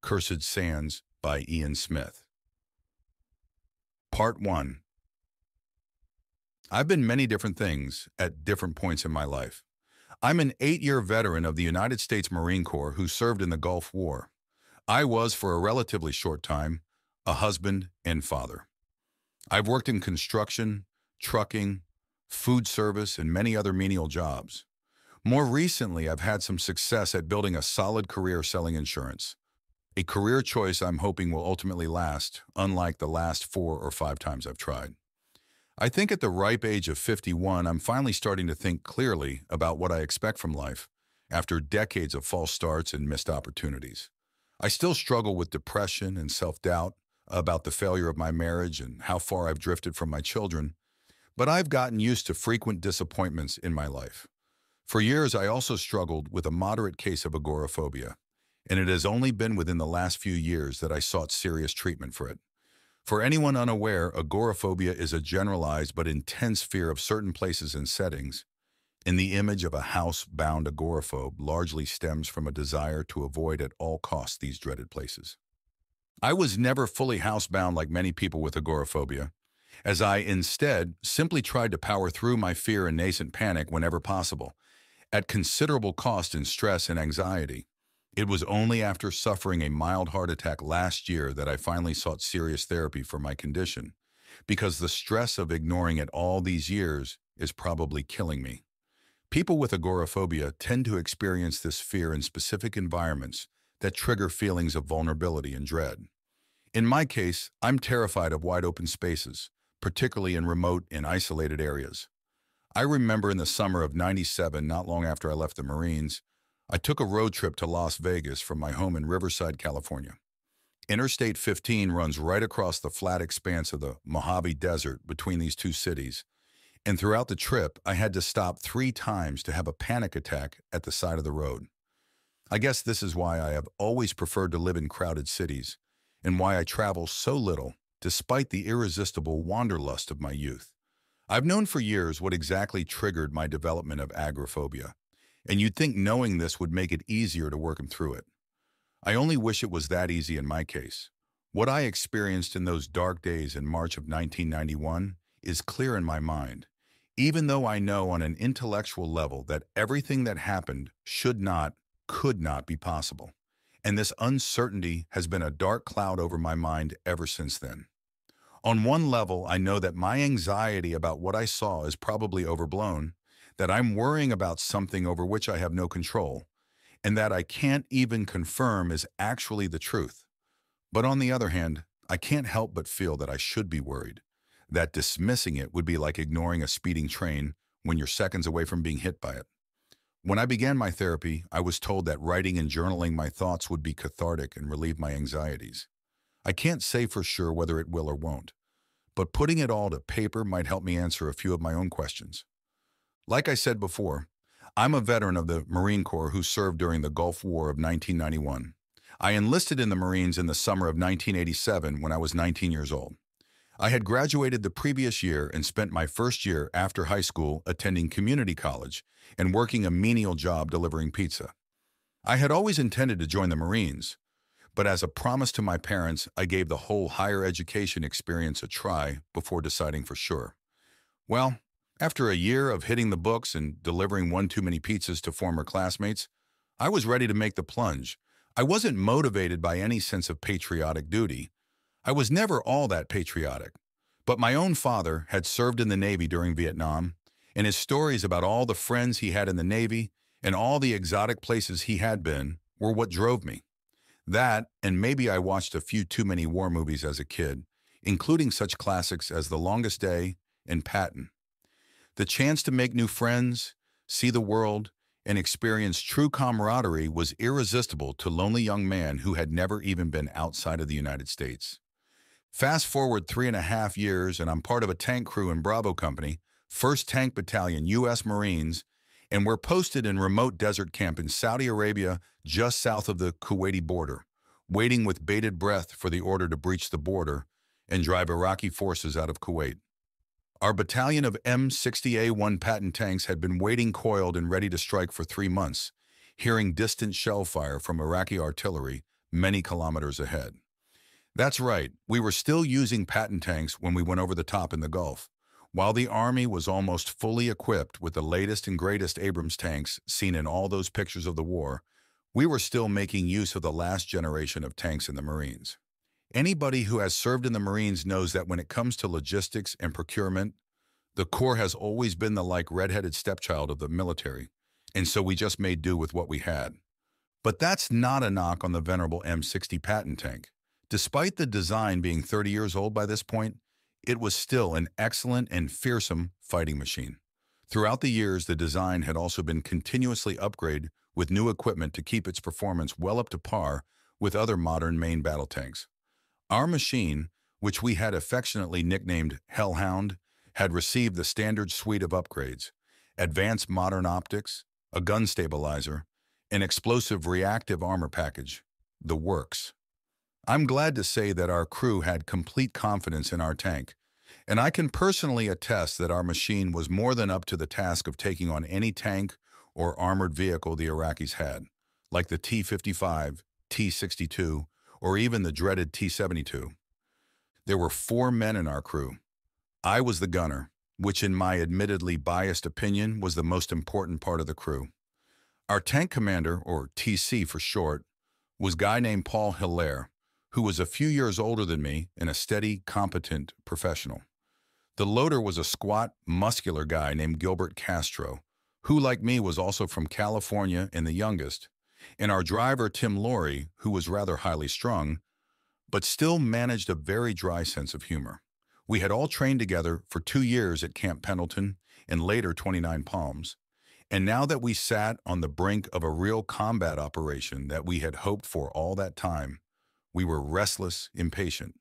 Cursed Sands by Ian Smith. Part 1. I've been many different things at different points in my life. I'm an 8-year veteran of the United States Marine Corps who served in the Gulf War. I was, for a relatively short time, a husband and father. I've worked in construction, trucking, food service, and many other menial jobs. More recently, I've had some success at building a solid career selling insurance, a career choice I'm hoping will ultimately last, unlike the last 4 or 5 times I've tried. I think at the ripe age of 51, I'm finally starting to think clearly about what I expect from life after decades of false starts and missed opportunities. I still struggle with depression and self-doubt about the failure of my marriage and how far I've drifted from my children, but I've gotten used to frequent disappointments in my life. For years, I also struggled with a moderate case of agoraphobia, and it has only been within the last few years that I sought serious treatment for it. For anyone unaware, agoraphobia is a generalized but intense fear of certain places and settings, and the image of a house-bound agoraphobe largely stems from a desire to avoid at all costs these dreaded places. I was never fully housebound like many people with agoraphobia, as I instead simply tried to power through my fear and nascent panic whenever possible, at considerable cost in stress and anxiety. It was only after suffering a mild heart attack last year that I finally sought serious therapy for my condition, because the stress of ignoring it all these years is probably killing me. People with agoraphobia tend to experience this fear in specific environments that trigger feelings of vulnerability and dread. In my case, I'm terrified of wide open spaces, particularly in remote and isolated areas. I remember in the summer of '97, not long after I left the Marines, I took a road trip to Las Vegas from my home in Riverside, California. Interstate 15 runs right across the flat expanse of the Mojave Desert between these two cities, and throughout the trip, I had to stop 3 times to have a panic attack at the side of the road. I guess this is why I have always preferred to live in crowded cities, and why I travel so little, despite the irresistible wanderlust of my youth. I've known for years what exactly triggered my development of agoraphobia, and you'd think knowing this would make it easier to work through it. I only wish it was that easy in my case. What I experienced in those dark days in March of 1991 is clear in my mind, even though I know on an intellectual level that everything that happened could not be possible. And this uncertainty has been a dark cloud over my mind ever since then. On one level, I know that my anxiety about what I saw is probably overblown, that I'm worrying about something over which I have no control, and that I can't even confirm is actually the truth. But on the other hand, I can't help but feel that I should be worried, that dismissing it would be like ignoring a speeding train when you're seconds away from being hit by it. When I began my therapy, I was told that writing and journaling my thoughts would be cathartic and relieve my anxieties. I can't say for sure whether it will or won't, but putting it all to paper might help me answer a few of my own questions. Like I said before, I'm a veteran of the Marine Corps who served during the Gulf War of 1991. I enlisted in the Marines in the summer of 1987 when I was 19 years old. I had graduated the previous year and spent my first year after high school attending community college and working a menial job delivering pizza. I had always intended to join the Marines, but as a promise to my parents, I gave the whole higher education experience a try before deciding for sure. Well, after a year of hitting the books and delivering one too many pizzas to former classmates, I was ready to make the plunge. I wasn't motivated by any sense of patriotic duty. I was never all that patriotic, but my own father had served in the Navy during Vietnam, and his stories about all the friends he had in the Navy and all the exotic places he had been were what drove me. That, and maybe I watched a few too many war movies as a kid, including such classics as The Longest Day and Patton. The chance to make new friends, see the world, and experience true camaraderie was irresistible to a lonely young man who had never even been outside of the United States. Fast forward 3.5 years, and I'm part of a tank crew in Bravo Company, 1st Tank Battalion, U.S. Marines, and we're posted in remote desert camp in Saudi Arabia, just south of the Kuwaiti border, waiting with bated breath for the order to breach the border and drive Iraqi forces out of Kuwait. Our battalion of M60A1 Patton tanks had been waiting coiled and ready to strike for 3 months, hearing distant shell fire from Iraqi artillery, many kilometers ahead. That's right, we were still using Patton tanks when we went over the top in the Gulf. While the Army was almost fully equipped with the latest and greatest Abrams tanks seen in all those pictures of the war, we were still making use of the last generation of tanks in the Marines. Anybody who has served in the Marines knows that when it comes to logistics and procurement, the Corps has always been the red-headed stepchild of the military, and so we just made do with what we had. But that's not a knock on the venerable M60 Patton tank. Despite the design being 30 years old by this point, it was still an excellent and fearsome fighting machine. Throughout the years, the design had also been continuously upgraded with new equipment to keep its performance well up to par with other modern main battle tanks. Our machine, which we had affectionately nicknamed Hellhound, had received the standard suite of upgrades: advanced modern optics, a gun stabilizer, an explosive reactive armor package, the works. I'm glad to say that our crew had complete confidence in our tank, and I can personally attest that our machine was more than up to the task of taking on any tank or armored vehicle the Iraqis had, like the T-55, T-62, or even the dreaded T-72. There were 4 men in our crew. I was the gunner, which in my admittedly biased opinion was the most important part of the crew. Our tank commander, or TC for short, was a guy named Paul Hilaire, who was a few years older than me and a steady, competent professional. The loader was a squat, muscular guy named Gilbert Castro, who, like me, was also from California and the youngest, and our driver, Tim Laurie, who was rather highly strung, but still managed a very dry sense of humor. We had all trained together for 2 years at Camp Pendleton and later 29 Palms, and now that we sat on the brink of a real combat operation that we had hoped for all that time, we were restless, impatient.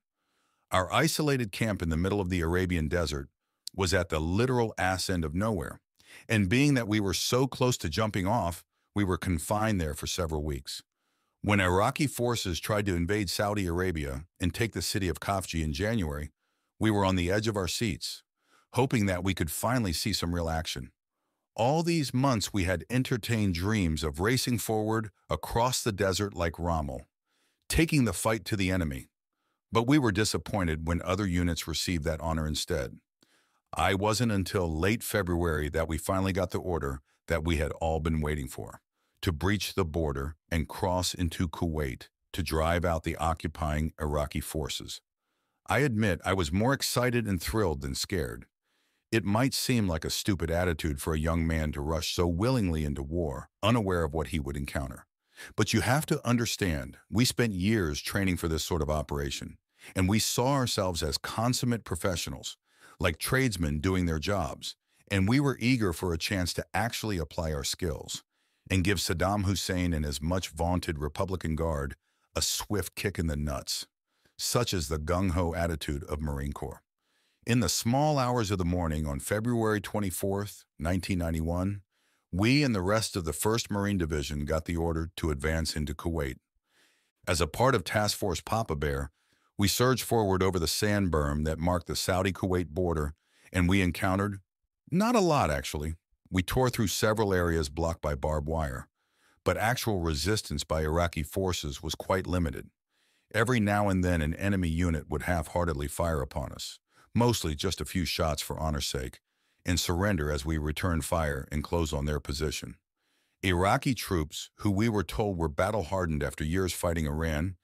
Our isolated camp in the middle of the Arabian desert was at the literal ass end of nowhere, and being that we were so close to jumping off, we were confined there for several weeks. When Iraqi forces tried to invade Saudi Arabia and take the city of Khafji in January, we were on the edge of our seats, hoping that we could finally see some real action. All these months we had entertained dreams of racing forward across the desert like Rommel, taking the fight to the enemy. But we were disappointed when other units received that honor instead. I wasn't until late February that we finally got the order that we had all been waiting for, to breach the border and cross into Kuwait to drive out the occupying Iraqi forces. I admit I was more excited and thrilled than scared. It might seem like a stupid attitude for a young man to rush so willingly into war, unaware of what he would encounter. But you have to understand, we spent years training for this sort of operation, and we saw ourselves as consummate professionals, like tradesmen doing their jobs, and we were eager for a chance to actually apply our skills and give Saddam Hussein and his much vaunted Republican Guard a swift kick in the nuts. Such is the gung-ho attitude of Marine Corps. In the small hours of the morning on February 24th, 1991, we and the rest of the 1st Marine Division got the order to advance into Kuwait. As a part of Task Force Papa Bear, we surged forward over the sand berm that marked the Saudi-Kuwait border, and we encountered, not a lot actually. We tore through several areas blocked by barbed wire, but actual resistance by Iraqi forces was quite limited. Every now and then an enemy unit would half-heartedly fire upon us, mostly just a few shots for honor's sake, and surrender as we returned fire and closed on their position. Iraqi troops, who we were told were battle-hardened after years fighting Iran,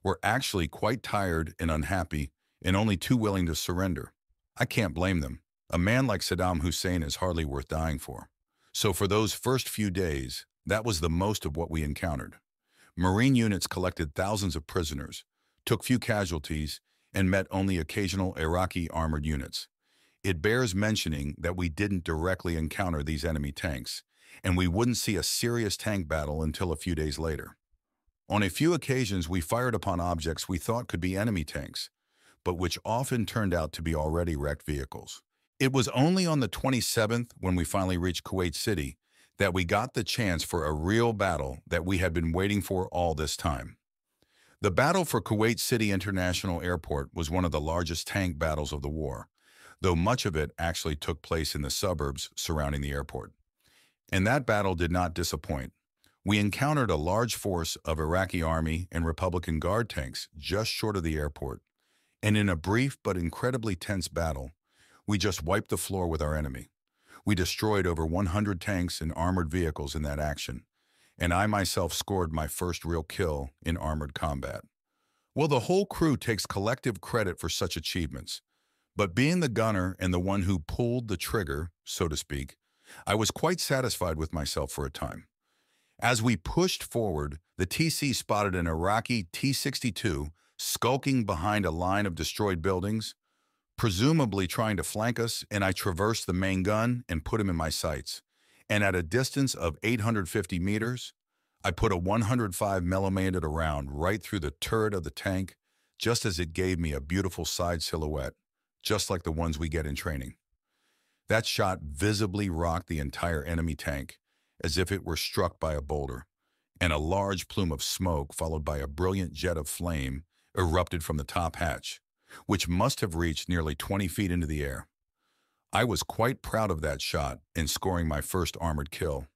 were actually quite tired and unhappy and only too willing to surrender. I can't blame them. A man like Saddam Hussein is hardly worth dying for. So for those first few days, that was the most of what we encountered. Marine units collected thousands of prisoners, took few casualties, and met only occasional Iraqi armored units. It bears mentioning that we didn't directly encounter these enemy tanks, and we wouldn't see a serious tank battle until a few days later. On a few occasions, we fired upon objects we thought could be enemy tanks, but which often turned out to be already wrecked vehicles. It was only on the 27th, when we finally reached Kuwait City, that we got the chance for a real battle that we had been waiting for all this time. The battle for Kuwait City International Airport was one of the largest tank battles of the war, though much of it actually took place in the suburbs surrounding the airport. And that battle did not disappoint. We encountered a large force of Iraqi Army and Republican Guard tanks just short of the airport, and in a brief but incredibly tense battle, we just wiped the floor with our enemy. We destroyed over 100 tanks and armored vehicles in that action, and I myself scored my first real kill in armored combat. Well, the whole crew takes collective credit for such achievements, but being the gunner and the one who pulled the trigger, so to speak, I was quite satisfied with myself for a time. As we pushed forward, the TC spotted an Iraqi T-62 skulking behind a line of destroyed buildings, presumably trying to flank us, and I traversed the main gun and put him in my sights. And at a distance of 850 meters, I put a 105mm round right through the turret of the tank, just as it gave me a beautiful side silhouette, just like the ones we get in training. That shot visibly rocked the entire enemy tank, as if it were struck by a boulder, and a large plume of smoke followed by a brilliant jet of flame erupted from the top hatch, which must have reached nearly 20 feet into the air. I was quite proud of that shot in scoring my first armored kill,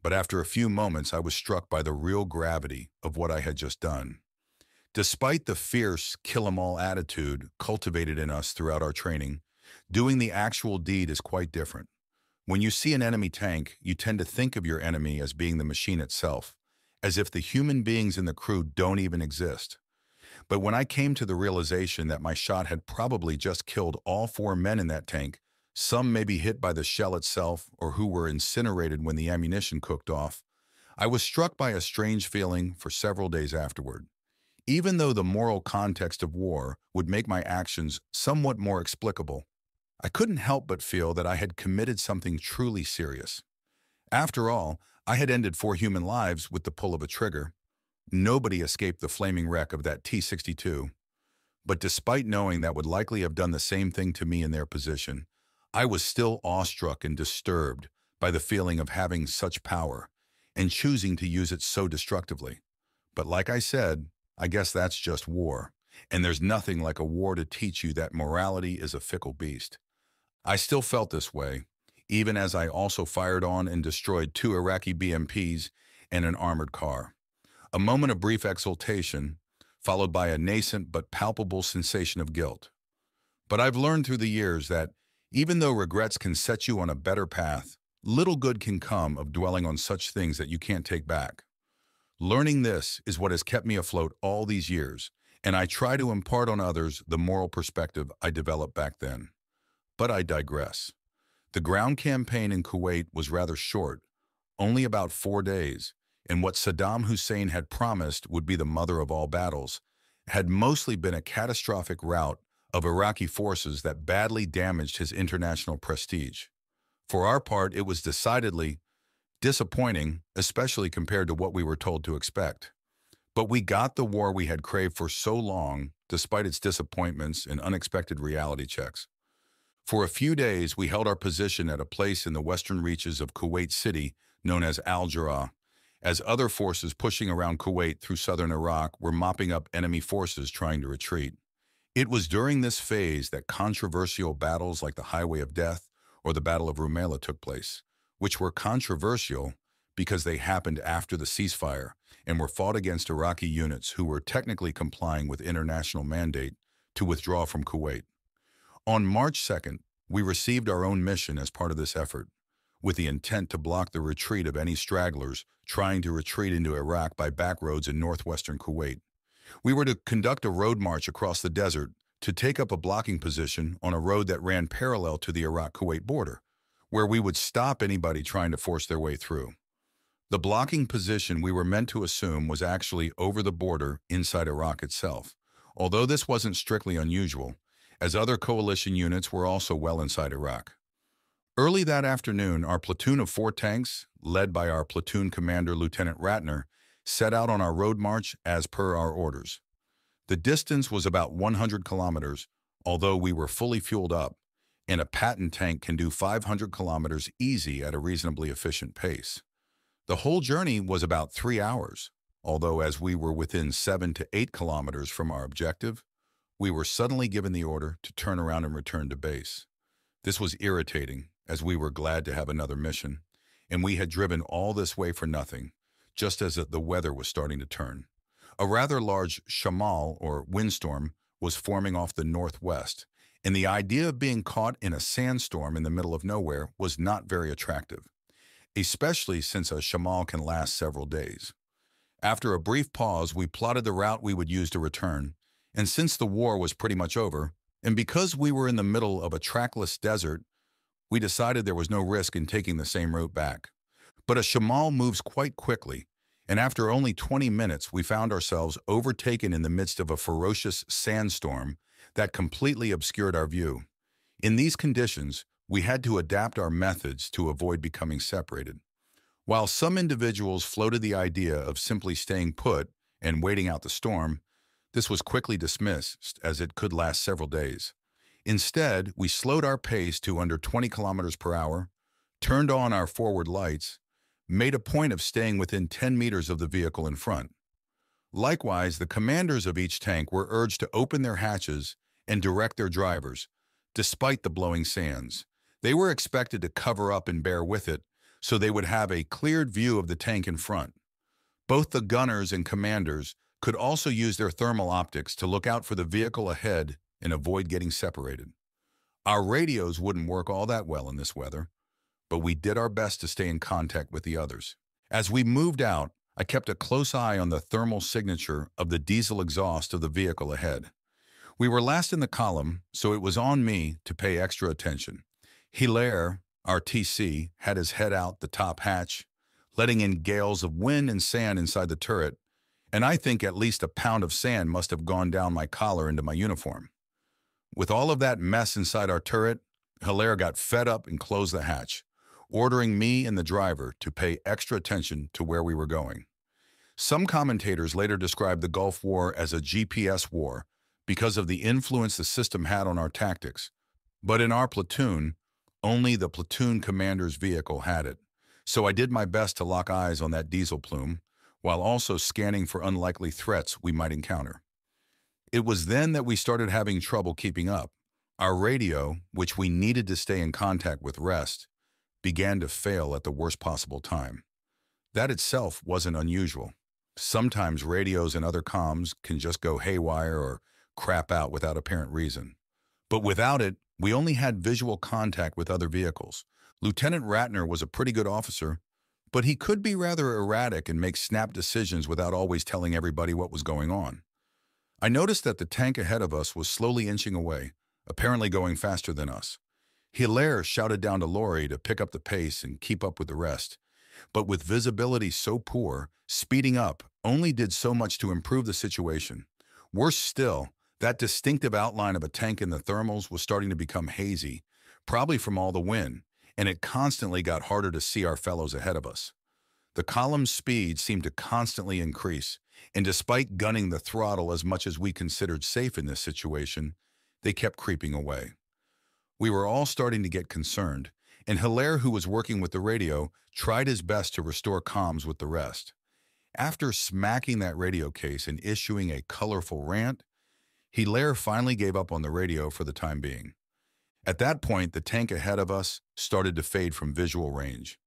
but after a few moments I was struck by the real gravity of what I had just done. Despite the fierce kill-em-all attitude cultivated in us throughout our training, doing the actual deed is quite different. When you see an enemy tank, you tend to think of your enemy as being the machine itself, as if the human beings in the crew don't even exist. But when I came to the realization that my shot had probably just killed all 4 men in that tank, some may be hit by the shell itself or who were incinerated when the ammunition cooked off, I was struck by a strange feeling for several days afterward. Even though the moral context of war would make my actions somewhat more explicable, I couldn't help but feel that I had committed something truly serious. After all, I had ended 4 human lives with the pull of a trigger. Nobody escaped the flaming wreck of that T-62. But despite knowing that would likely have done the same thing to me in their position, I was still awestruck and disturbed by the feeling of having such power and choosing to use it so destructively. But like I said, I guess that's just war, and there's nothing like a war to teach you that morality is a fickle beast. I still felt this way, even as I also fired on and destroyed 2 Iraqi BMPs and an armored car. A moment of brief exultation, followed by a nascent but palpable sensation of guilt. But I've learned through the years that even though regrets can set you on a better path, little good can come of dwelling on such things that you can't take back. Learning this is what has kept me afloat all these years, and I try to impart on others the moral perspective I developed back then. But I digress. The ground campaign in Kuwait was rather short, only about 4 days, and what Saddam Hussein had promised would be the mother of all battles had mostly been a catastrophic rout of Iraqi forces that badly damaged his international prestige. For our part, it was decidedly disappointing, especially compared to what we were told to expect. But we got the war we had craved for so long, despite its disappointments and unexpected reality checks. For a few days, we held our position at a place in the western reaches of Kuwait City known as Al-Jarrah, as other forces pushing around Kuwait through southern Iraq were mopping up enemy forces trying to retreat. It was during this phase that controversial battles like the Highway of Death or the Battle of Rumaila took place, which were controversial because they happened after the ceasefire and were fought against Iraqi units who were technically complying with international mandate to withdraw from Kuwait. On March 2nd, we received our own mission as part of this effort, with the intent to block the retreat of any stragglers trying to retreat into Iraq by back roads in northwestern Kuwait. We were to conduct a road march across the desert to take up a blocking position on a road that ran parallel to the Iraq-Kuwait border, where we would stop anybody trying to force their way through. The blocking position we were meant to assume was actually over the border inside Iraq itself, although this wasn't strictly unusual, as other coalition units were also well inside Iraq. Early that afternoon, our platoon of 4 tanks, led by our platoon commander Lieutenant Ratner, set out on our road march as per our orders. The distance was about 100 kilometers, although we were fully fueled up, and a Patton tank can do 500 kilometers easy at a reasonably efficient pace. The whole journey was about 3 hours, although as we were within 7 to 8 kilometers from our objective, we were suddenly given the order to turn around and return to base. This was irritating, as we were glad to have another mission, and we had driven all this way for nothing, just as the weather was starting to turn. A rather large shamal, or windstorm, was forming off the northwest, and the idea of being caught in a sandstorm in the middle of nowhere was not very attractive, especially since a shamal can last several days. After a brief pause, we plotted the route we would use to return, and since the war was pretty much over, and because we were in the middle of a trackless desert, we decided there was no risk in taking the same route back. But a shamal moves quite quickly, and after only 20 minutes, we found ourselves overtaken in the midst of a ferocious sandstorm that completely obscured our view. In these conditions, we had to adapt our methods to avoid becoming separated. While some individuals floated the idea of simply staying put and waiting out the storm, this was quickly dismissed as it could last several days. Instead, we slowed our pace to under 20 kilometers per hour, turned on our forward lights, made a point of staying within 10 meters of the vehicle in front. Likewise, the commanders of each tank were urged to open their hatches and direct their drivers, despite the blowing sands. They were expected to cover up and bear with it, so they would have a cleared view of the tank in front. Both the gunners and commanders could also use their thermal optics to look out for the vehicle ahead and avoid getting separated. Our radios wouldn't work all that well in this weather, but we did our best to stay in contact with the others. As we moved out, I kept a close eye on the thermal signature of the diesel exhaust of the vehicle ahead. We were last in the column, so it was on me to pay extra attention. Hilaire, our TC, had his head out the top hatch, letting in gales of wind and sand inside the turret, and I think at least a pound of sand must have gone down my collar into my uniform. With all of that mess inside our turret, Hilaire got fed up and closed the hatch, ordering me and the driver to pay extra attention to where we were going. Some commentators later described the Gulf War as a GPS war because of the influence the system had on our tactics, but in our platoon, only the platoon commander's vehicle had it, so I did my best to lock eyes on that diesel plume, while also scanning for unlikely threats we might encounter. It was then that we started having trouble keeping up. Our radio, which we needed to stay in contact with rest, began to fail at the worst possible time. That itself wasn't unusual. Sometimes radios and other comms can just go haywire or crap out without apparent reason. But without it, we only had visual contact with other vehicles. Lieutenant Ratner was a pretty good officer, but he could be rather erratic and make snap decisions without always telling everybody what was going on. I noticed that the tank ahead of us was slowly inching away, apparently going faster than us. Hilaire shouted down to Laurie to pick up the pace and keep up with the rest, but with visibility so poor, speeding up only did so much to improve the situation. Worse still, that distinctive outline of a tank in the thermals was starting to become hazy, probably from all the wind, and it constantly got harder to see our fellows ahead of us. The column's speed seemed to constantly increase, and despite gunning the throttle as much as we considered safe in this situation, they kept creeping away. We were all starting to get concerned, and Hilaire, who was working with the radio, tried his best to restore comms with the rest. After smacking that radio case and issuing a colorful rant, Hilaire finally gave up on the radio for the time being. At that point, the tank ahead of us started to fade from visual range.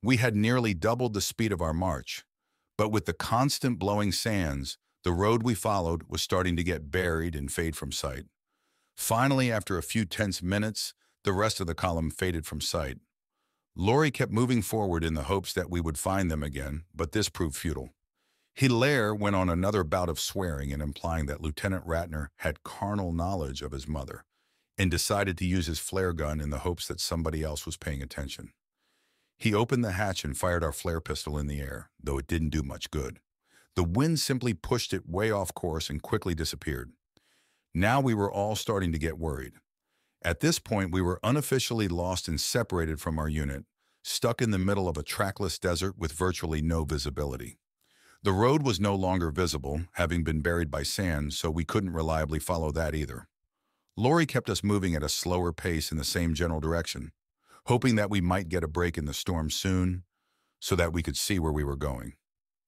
We had nearly doubled the speed of our march, but with the constant blowing sands, the road we followed was starting to get buried and fade from sight. Finally, after a few tense minutes, the rest of the column faded from sight. Laurie kept moving forward in the hopes that we would find them again, but this proved futile. Hilaire went on another bout of swearing and implying that Lieutenant Ratner had carnal knowledge of his mother, and decided to use his flare gun in the hopes that somebody else was paying attention. He opened the hatch and fired our flare pistol in the air, though it didn't do much good. The wind simply pushed it way off course and quickly disappeared. Now we were all starting to get worried. At this point, we were unofficially lost and separated from our unit, stuck in the middle of a trackless desert with virtually no visibility. The road was no longer visible, having been buried by sand, so we couldn't reliably follow that either. Laurie kept us moving at a slower pace in the same general direction, hoping that we might get a break in the storm soon so that we could see where we were going.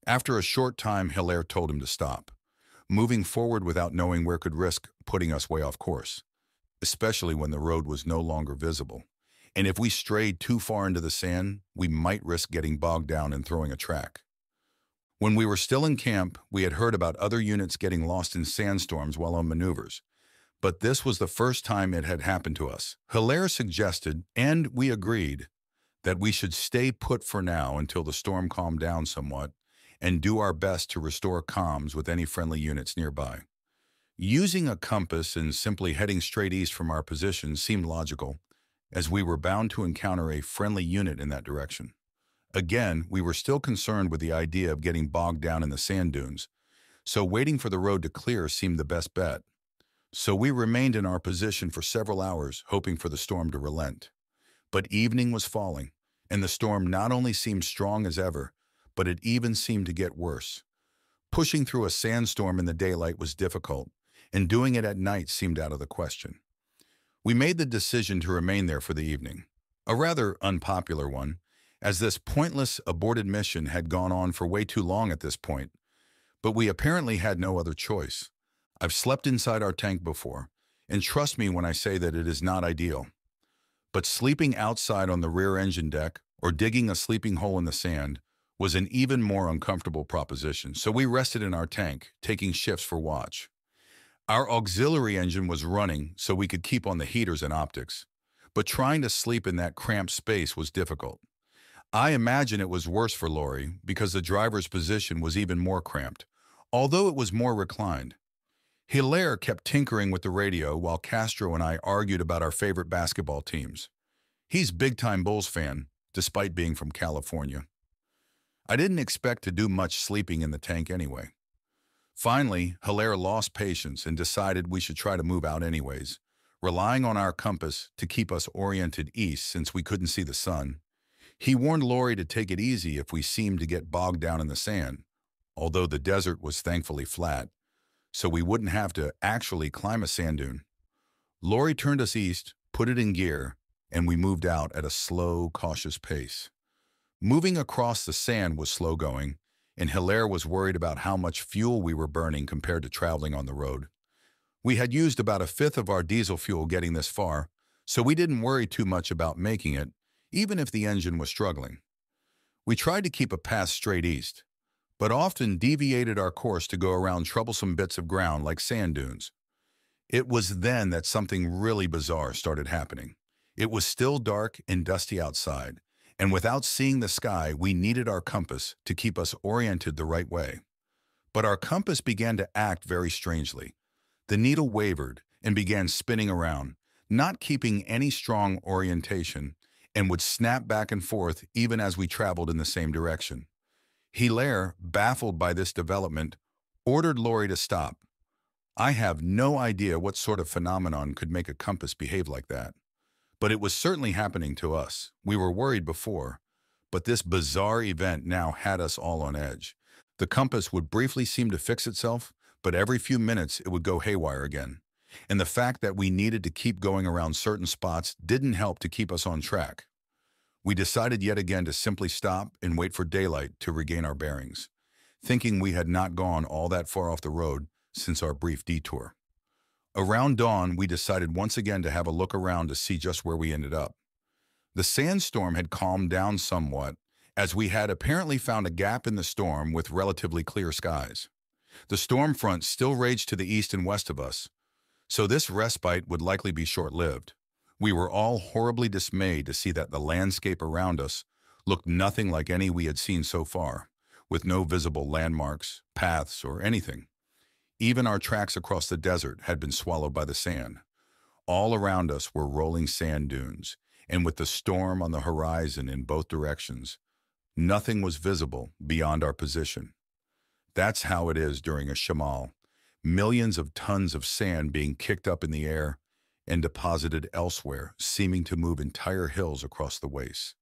After a short time, Hilaire told him to stop. Moving forward without knowing where could risk putting us way off course, especially when the road was no longer visible. And if we strayed too far into the sand, we might risk getting bogged down and throwing a track. When we were still in camp, we had heard about other units getting lost in sandstorms while on maneuvers, but this was the first time it had happened to us. Hilaire suggested, and we agreed, that we should stay put for now until the storm calmed down somewhat and do our best to restore comms with any friendly units nearby. Using a compass and simply heading straight east from our position seemed logical, as we were bound to encounter a friendly unit in that direction. Again, we were still concerned with the idea of getting bogged down in the sand dunes, so waiting for the road to clear seemed the best bet. So we remained in our position for several hours, hoping for the storm to relent. But evening was falling, and the storm not only seemed strong as ever, but it even seemed to get worse. Pushing through a sandstorm in the daylight was difficult, and doing it at night seemed out of the question. We made the decision to remain there for the evening, a rather unpopular one, as this pointless, aborted mission had gone on for way too long at this point, but we apparently had no other choice. I've slept inside our tank before, and trust me when I say that it is not ideal. But sleeping outside on the rear engine deck or digging a sleeping hole in the sand was an even more uncomfortable proposition, so we rested in our tank, taking shifts for watch. Our auxiliary engine was running so we could keep on the heaters and optics, but trying to sleep in that cramped space was difficult. I imagine it was worse for Lori because the driver's position was even more cramped, although it was more reclined. Hilaire kept tinkering with the radio while Castro and I argued about our favorite basketball teams. He's big-time Bulls fan, despite being from California. I didn't expect to do much sleeping in the tank anyway. Finally, Hilaire lost patience and decided we should try to move out anyways, relying on our compass to keep us oriented east since we couldn't see the sun. He warned Lori to take it easy if we seemed to get bogged down in the sand, although the desert was thankfully flat, so we wouldn't have to actually climb a sand dune. Lori turned us east, put it in gear, and we moved out at a slow, cautious pace. Moving across the sand was slow going, and Hilaire was worried about how much fuel we were burning compared to traveling on the road. We had used about a fifth of our diesel fuel getting this far, so we didn't worry too much about making it, even if the engine was struggling. We tried to keep a path straight east, but often deviated our course to go around troublesome bits of ground like sand dunes. It was then that something really bizarre started happening. It was still dark and dusty outside, and without seeing the sky, we needed our compass to keep us oriented the right way. But our compass began to act very strangely. The needle wavered and began spinning around, not keeping any strong orientation, and would snap back and forth even as we traveled in the same direction. Hilaire, baffled by this development, ordered Lori to stop. I have no idea what sort of phenomenon could make a compass behave like that. But it was certainly happening to us. We were worried before, but this bizarre event now had us all on edge. The compass would briefly seem to fix itself, but every few minutes it would go haywire again. And the fact that we needed to keep going around certain spots didn't help to keep us on track. We decided yet again to simply stop and wait for daylight to regain our bearings, thinking we had not gone all that far off the road since our brief detour. Around dawn, we decided once again to have a look around to see just where we ended up. The sandstorm had calmed down somewhat, as we had apparently found a gap in the storm with relatively clear skies. The storm front still raged to the east and west of us, so this respite would likely be short-lived. We were all horribly dismayed to see that the landscape around us looked nothing like any we had seen so far, with no visible landmarks, paths, or anything. Even our tracks across the desert had been swallowed by the sand. All around us were rolling sand dunes, and with the storm on the horizon in both directions, nothing was visible beyond our position. That's how it is during a shamal. Millions of tons of sand being kicked up in the air and deposited elsewhere, seeming to move entire hills across the waste.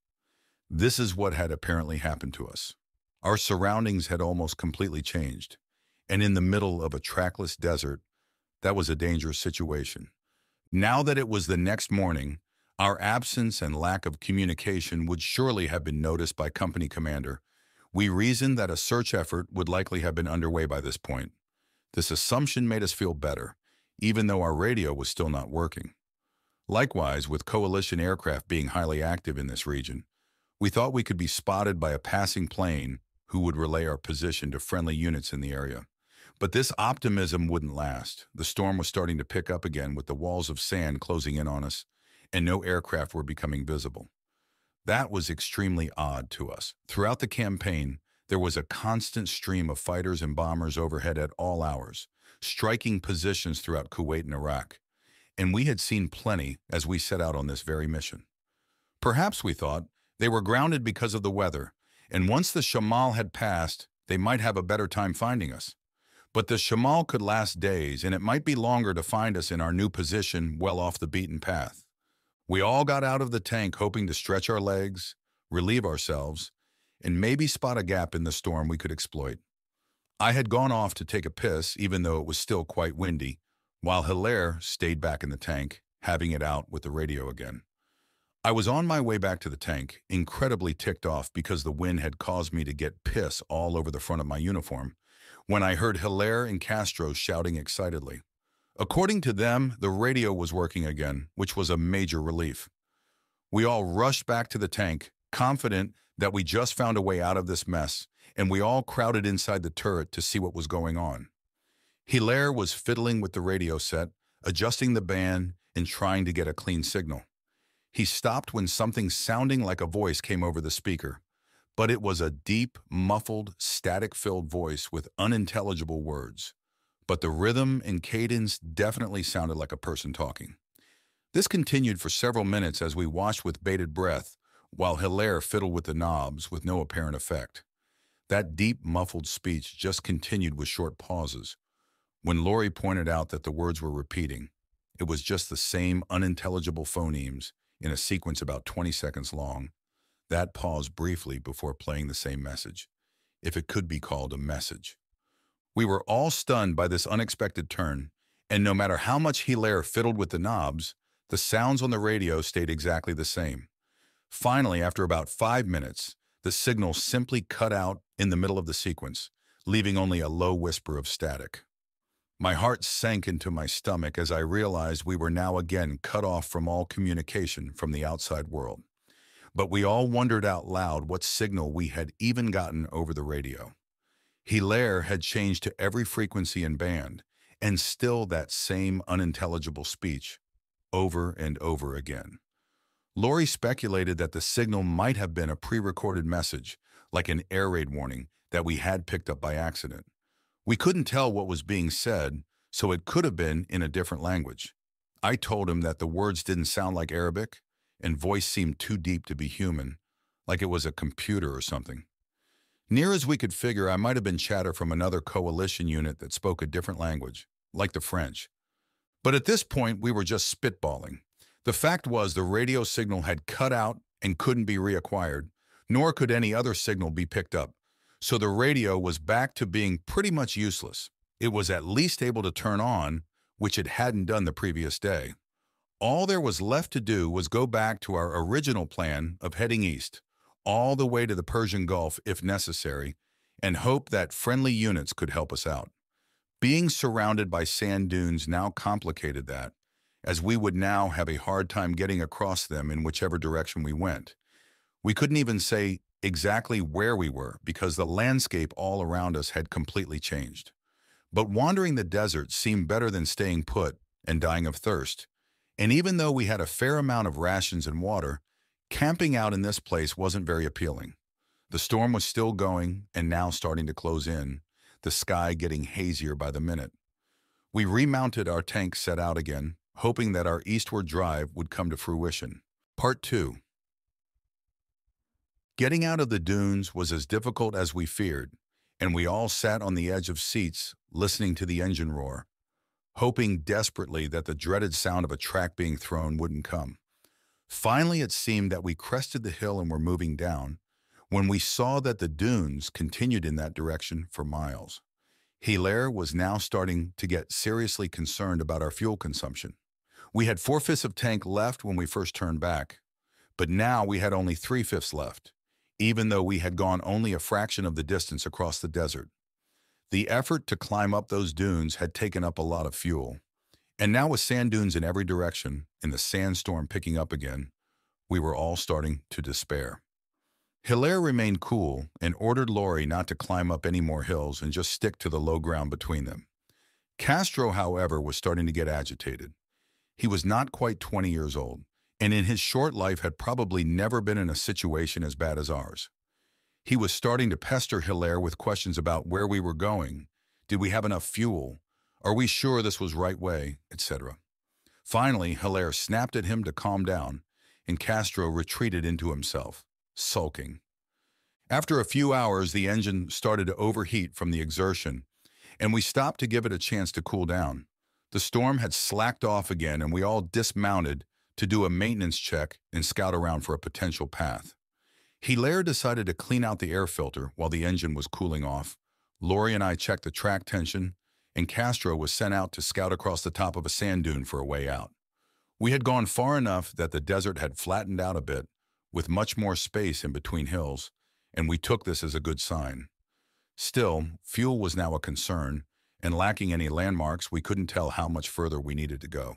This is what had apparently happened to us. Our surroundings had almost completely changed, and in the middle of a trackless desert, that was a dangerous situation. Now that it was the next morning, our absence and lack of communication would surely have been noticed by company commander. We reasoned that a search effort would likely have been underway by this point. This assumption made us feel better, even though our radio was still not working. Likewise, with coalition aircraft being highly active in this region, we thought we could be spotted by a passing plane who would relay our position to friendly units in the area. But this optimism wouldn't last. The storm was starting to pick up again with the walls of sand closing in on us, and no aircraft were becoming visible. That was extremely odd to us. Throughout the campaign, there was a constant stream of fighters and bombers overhead at all hours, striking positions throughout Kuwait and Iraq, and we had seen plenty as we set out on this very mission. Perhaps, we thought, they were grounded because of the weather, and once the shamal had passed, they might have a better time finding us. But the shamal could last days, and it might be longer to find us in our new position well off the beaten path. We all got out of the tank hoping to stretch our legs, relieve ourselves, and maybe spot a gap in the storm we could exploit. I had gone off to take a piss, even though it was still quite windy, while Hilaire stayed back in the tank, having it out with the radio again. I was on my way back to the tank, incredibly ticked off because the wind had caused me to get piss all over the front of my uniform, when I heard Hilaire and Castro shouting excitedly. According to them, the radio was working again, which was a major relief. We all rushed back to the tank, confident that we just found a way out of this mess, and we all crowded inside the turret to see what was going on. Hilaire was fiddling with the radio set, adjusting the band, and trying to get a clean signal. He stopped when something sounding like a voice came over the speaker, but it was a deep, muffled, static-filled voice with unintelligible words. But the rhythm and cadence definitely sounded like a person talking. This continued for several minutes as we watched with bated breath, while Hilaire fiddled with the knobs with no apparent effect. That deep, muffled speech just continued with short pauses. When Lori pointed out that the words were repeating, it was just the same unintelligible phonemes in a sequence about 20 seconds long. That paused briefly before playing the same message, if it could be called a message. We were all stunned by this unexpected turn, and no matter how much Hilaire fiddled with the knobs, the sounds on the radio stayed exactly the same. Finally, after about 5 minutes, the signal simply cut out in the middle of the sequence, leaving only a low whisper of static. My heart sank into my stomach as I realized we were now again cut off from all communication from the outside world. But we all wondered out loud what signal we had even gotten over the radio. Hilaire had changed to every frequency and band, and still that same unintelligible speech, over and over again. Lori speculated that the signal might have been a pre-recorded message, like an air raid warning that we had picked up by accident. We couldn't tell what was being said, so it could have been in a different language. I told him that the words didn't sound like Arabic, and voice seemed too deep to be human, like it was a computer or something. Near as we could figure, I might have been chatter from another coalition unit that spoke a different language, like the French. But at this point, we were just spitballing. The fact was the radio signal had cut out and couldn't be reacquired, nor could any other signal be picked up. So the radio was back to being pretty much useless. It was at least able to turn on, which it hadn't done the previous day. All there was left to do was go back to our original plan of heading east, all the way to the Persian Gulf if necessary, and hope that friendly units could help us out. Being surrounded by sand dunes now complicated that, as we would now have a hard time getting across them in whichever direction we went. We couldn't even say exactly where we were because the landscape all around us had completely changed. But wandering the desert seemed better than staying put and dying of thirst. And even though we had a fair amount of rations and water, camping out in this place wasn't very appealing. The storm was still going and now starting to close in, the sky getting hazier by the minute. We remounted our tank, set out again, hoping that our eastward drive would come to fruition. Part 2. Getting out of the dunes was as difficult as we feared, and we all sat on the edge of seats listening to the engine roar, hoping desperately that the dreaded sound of a track being thrown wouldn't come. Finally, it seemed that we crested the hill and were moving down, when we saw that the dunes continued in that direction for miles. Hilaire was now starting to get seriously concerned about our fuel consumption. We had 4/5 of tank left when we first turned back, but now we had only 3/5 left, even though we had gone only a fraction of the distance across the desert. The effort to climb up those dunes had taken up a lot of fuel. And now with sand dunes in every direction and the sandstorm picking up again, we were all starting to despair. Hilaire remained cool and ordered Lori not to climb up any more hills and just stick to the low ground between them. Castro, however, was starting to get agitated. He was not quite 20 years old, and in his short life had probably never been in a situation as bad as ours. He was starting to pester Hilaire with questions about where we were going, did we have enough fuel, are we sure this was right way, etc. Finally, Hilaire snapped at him to calm down, and Castro retreated into himself, sulking. After a few hours, the engine started to overheat from the exertion, and we stopped to give it a chance to cool down. The storm had slacked off again, and we all dismounted to do a maintenance check and scout around for a potential path. Hilaire decided to clean out the air filter while the engine was cooling off. Lori and I checked the track tension, and Castro was sent out to scout across the top of a sand dune for a way out. We had gone far enough that the desert had flattened out a bit, with much more space in between hills, and we took this as a good sign. Still, fuel was now a concern, and lacking any landmarks, we couldn't tell how much further we needed to go.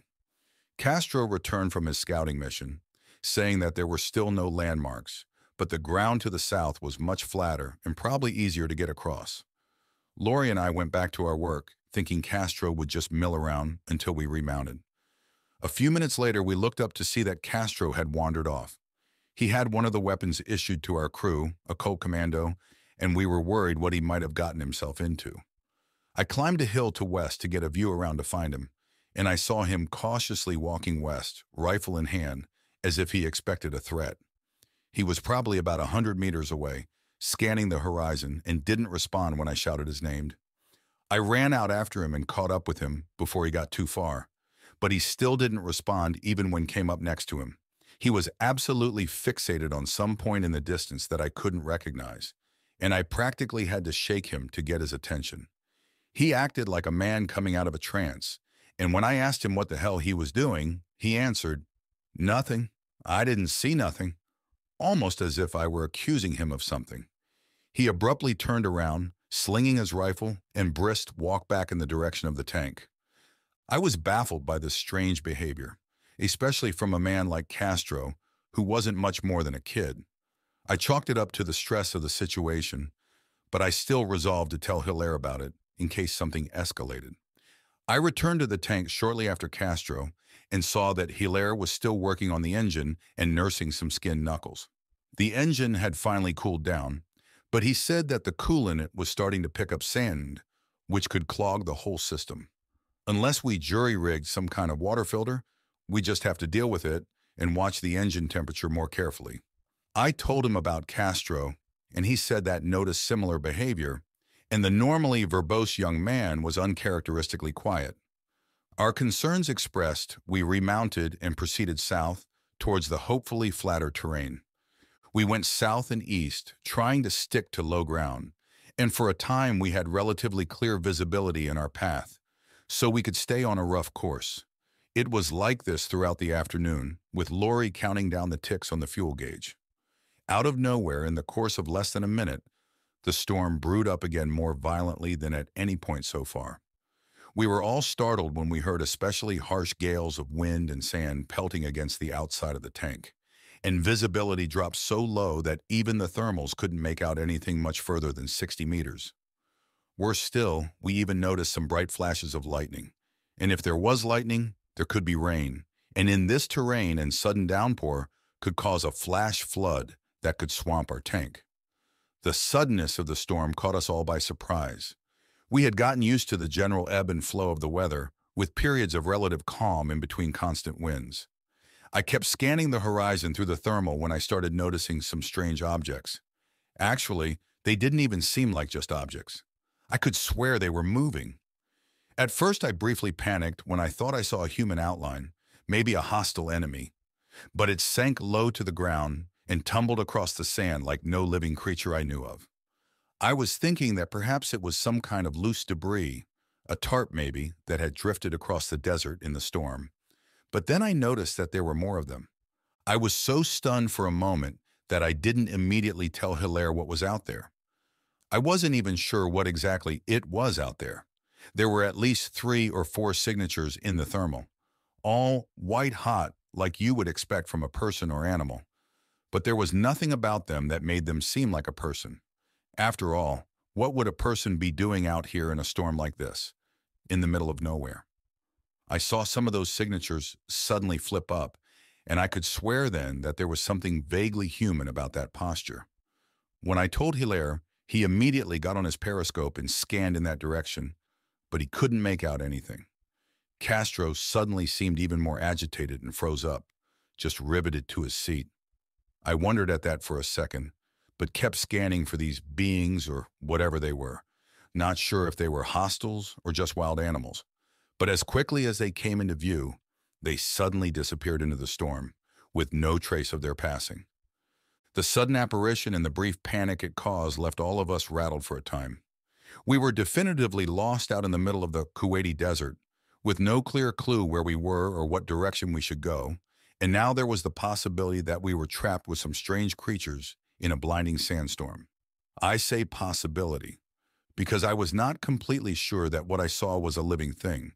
Castro returned from his scouting mission, saying that there were still no landmarks, but the ground to the south was much flatter and probably easier to get across. Lori and I went back to our work, thinking Castro would just mill around until we remounted. A few minutes later, we looked up to see that Castro had wandered off. He had one of the weapons issued to our crew, a Colt Commando, and we were worried what he might have gotten himself into. I climbed a hill to west to get a view around to find him, and I saw him cautiously walking west, rifle in hand, as if he expected a threat. He was probably about 100 meters away, scanning the horizon, and didn't respond when I shouted his name. I ran out after him and caught up with him before he got too far, but he still didn't respond even when came up next to him. He was absolutely fixated on some point in the distance that I couldn't recognize, and I practically had to shake him to get his attention. He acted like a man coming out of a trance, and when I asked him what the hell he was doing, he answered, "Nothing. I didn't see nothing," almost as if I were accusing him of something. He abruptly turned around, slinging his rifle, and brisked walked back in the direction of the tank. I was baffled by this strange behavior, especially from a man like Castro, who wasn't much more than a kid. I chalked it up to the stress of the situation, but I still resolved to tell Hilaire about it in case something escalated. I returned to the tank shortly after Castro and saw that Hilaire was still working on the engine and nursing some skinned knuckles. The engine had finally cooled down, but he said that the coolant in it was starting to pick up sand, which could clog the whole system. Unless we jury-rigged some kind of water filter, we just have to deal with it and watch the engine temperature more carefully. I told him about Castro, and he said that noticed similar behavior, and the normally verbose young man was uncharacteristically quiet. Our concerns expressed, we remounted and proceeded south towards the hopefully flatter terrain. We went south and east, trying to stick to low ground, and for a time we had relatively clear visibility in our path, so we could stay on a rough course. It was like this throughout the afternoon, with Lori counting down the ticks on the fuel gauge. Out of nowhere, in the course of less than a minute, the storm brewed up again more violently than at any point so far. We were all startled when we heard especially harsh gales of wind and sand pelting against the outside of the tank, and visibility dropped so low that even the thermals couldn't make out anything much further than 60 meters. Worse still, we even noticed some bright flashes of lightning, and if there was lightning, there could be rain, and in this terrain and sudden downpour could cause a flash flood that could swamp our tank. The suddenness of the storm caught us all by surprise. We had gotten used to the general ebb and flow of the weather, with periods of relative calm in between constant winds. I kept scanning the horizon through the thermal when I started noticing some strange objects. Actually, they didn't even seem like just objects. I could swear they were moving. At first, I briefly panicked when I thought I saw a human outline, maybe a hostile enemy, but it sank low to the ground and tumbled across the sand like no living creature I knew of. I was thinking that perhaps it was some kind of loose debris, a tarp maybe, that had drifted across the desert in the storm. But then I noticed that there were more of them. I was so stunned for a moment that I didn't immediately tell Hilaire what was out there. I wasn't even sure what exactly it was out there. There were at least 3 or 4 signatures in the thermal, all white hot like you would expect from a person or animal. but there was nothing about them that made them seem like a person. After all, what would a person be doing out here in a storm like this, in the middle of nowhere? I saw some of those signatures suddenly flip up, and I could swear then that there was something vaguely human about that posture. When I told Hilaire, he immediately got on his periscope and scanned in that direction, but he couldn't make out anything. Castro suddenly seemed even more agitated and froze up, just riveted to his seat. I wondered at that for a second, but kept scanning for these beings or whatever they were, not sure if they were hostiles or just wild animals. But as quickly as they came into view, they suddenly disappeared into the storm, with no trace of their passing. The sudden apparition and the brief panic it caused left all of us rattled for a time. We were definitively lost out in the middle of the Kuwaiti desert, with no clear clue where we were or what direction we should go, and now there was the possibility that we were trapped with some strange creatures in a blinding sandstorm. I say possibility, because I was not completely sure that what I saw was a living thing,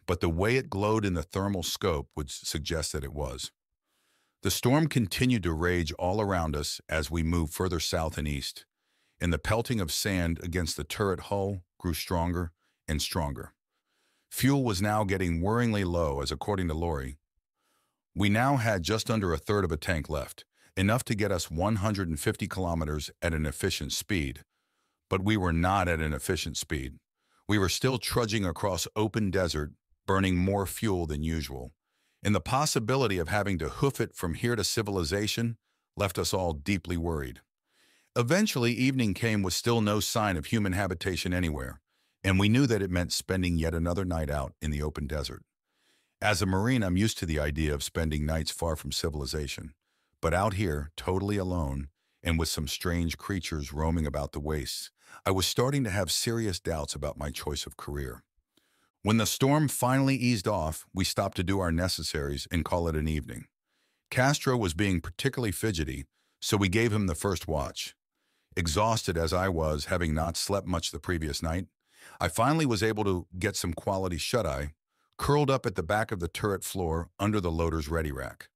but the way it glowed in the thermal scope would suggest that it was. The storm continued to rage all around us as we moved further south and east, and the pelting of sand against the turret hull grew stronger and stronger. Fuel was now getting worryingly low, as according to Lori, we now had just under a third of a tank left, enough to get us 150 kilometers at an efficient speed. But we were not at an efficient speed. We were still trudging across open desert, burning more fuel than usual. And the possibility of having to hoof it from here to civilization left us all deeply worried. Eventually, evening came with still no sign of human habitation anywhere, and we knew that it meant spending yet another night out in the open desert. As a Marine, I'm used to the idea of spending nights far from civilization, but out here, totally alone, and with some strange creatures roaming about the wastes, I was starting to have serious doubts about my choice of career. When the storm finally eased off, we stopped to do our necessaries and call it an evening. Castro was being particularly fidgety, so we gave him the first watch. Exhausted as I was, having not slept much the previous night, I finally was able to get some quality shut-eye, curled up at the back of the turret floor under the loader's ready rack.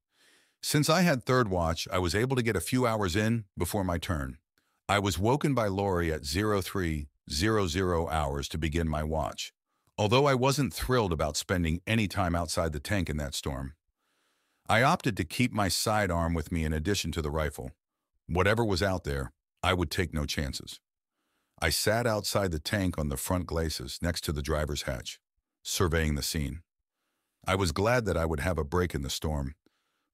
Since I had third watch, I was able to get a few hours in before my turn. I was woken by Lori at 0300 hours to begin my watch, although I wasn't thrilled about spending any time outside the tank in that storm. I opted to keep my sidearm with me in addition to the rifle. Whatever was out there, I would take no chances. I sat outside the tank on the front glacis next to the driver's hatch, surveying the scene. I was glad that I would have a break in the storm,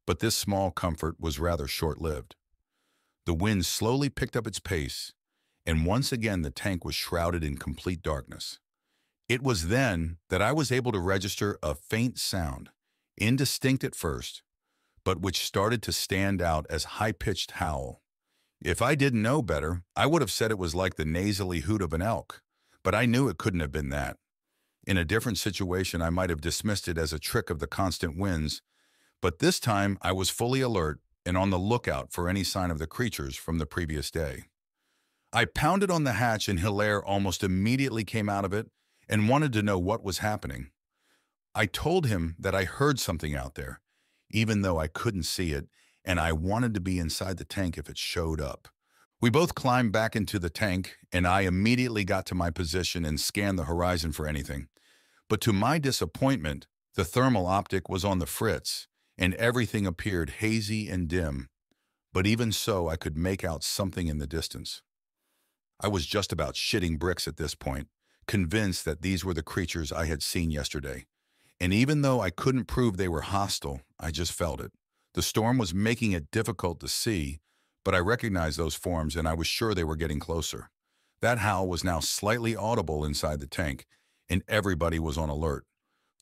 but this small comfort was rather short-lived. The wind slowly picked up its pace, and once again the tank was shrouded in complete darkness. It was then that I was able to register a faint sound, indistinct at first, but which started to stand out as high-pitched howl. If I didn't know better, I would have said it was like the nasally hoot of an elk, but I knew it couldn't have been that. In a different situation, I might have dismissed it as a trick of the constant winds, but this time I was fully alert and on the lookout for any sign of the creatures from the previous day. I pounded on the hatch and Hilaire almost immediately came out of it and wanted to know what was happening. I told him that I heard something out there, even though I couldn't see it, and I wanted to be inside the tank if it showed up. We both climbed back into the tank, and I immediately got to my position and scanned the horizon for anything. But to my disappointment, the thermal optic was on the fritz, and everything appeared hazy and dim. But even so, I could make out something in the distance. I was just about shitting bricks at this point, convinced that these were the creatures I had seen yesterday. And even though I couldn't prove they were hostile, I just felt it. The storm was making it difficult to see, but I recognized those forms and I was sure they were getting closer. That howl was now slightly audible inside the tank, and everybody was on alert.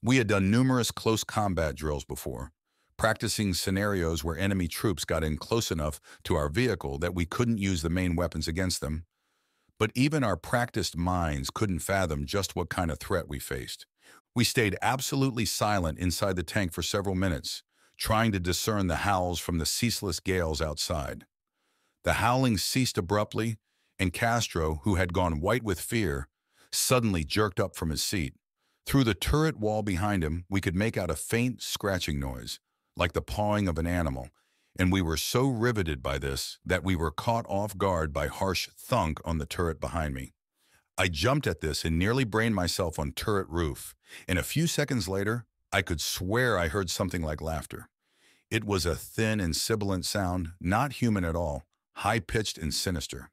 We had done numerous close combat drills before, practicing scenarios where enemy troops got in close enough to our vehicle that we couldn't use the main weapons against them. But even our practiced minds couldn't fathom just what kind of threat we faced. We stayed absolutely silent inside the tank for several minutes, trying to discern the howls from the ceaseless gales outside. The howling ceased abruptly, and Castro, who had gone white with fear, suddenly jerked up from his seat. Through the turret wall behind him, we could make out a faint scratching noise, like the pawing of an animal, and we were so riveted by this that we were caught off guard by harsh thunk on the turret behind me. I jumped at this and nearly brained myself on turret roof, and a few seconds later, I could swear I heard something like laughter. It was a thin and sibilant sound, not human at all, high-pitched and sinister.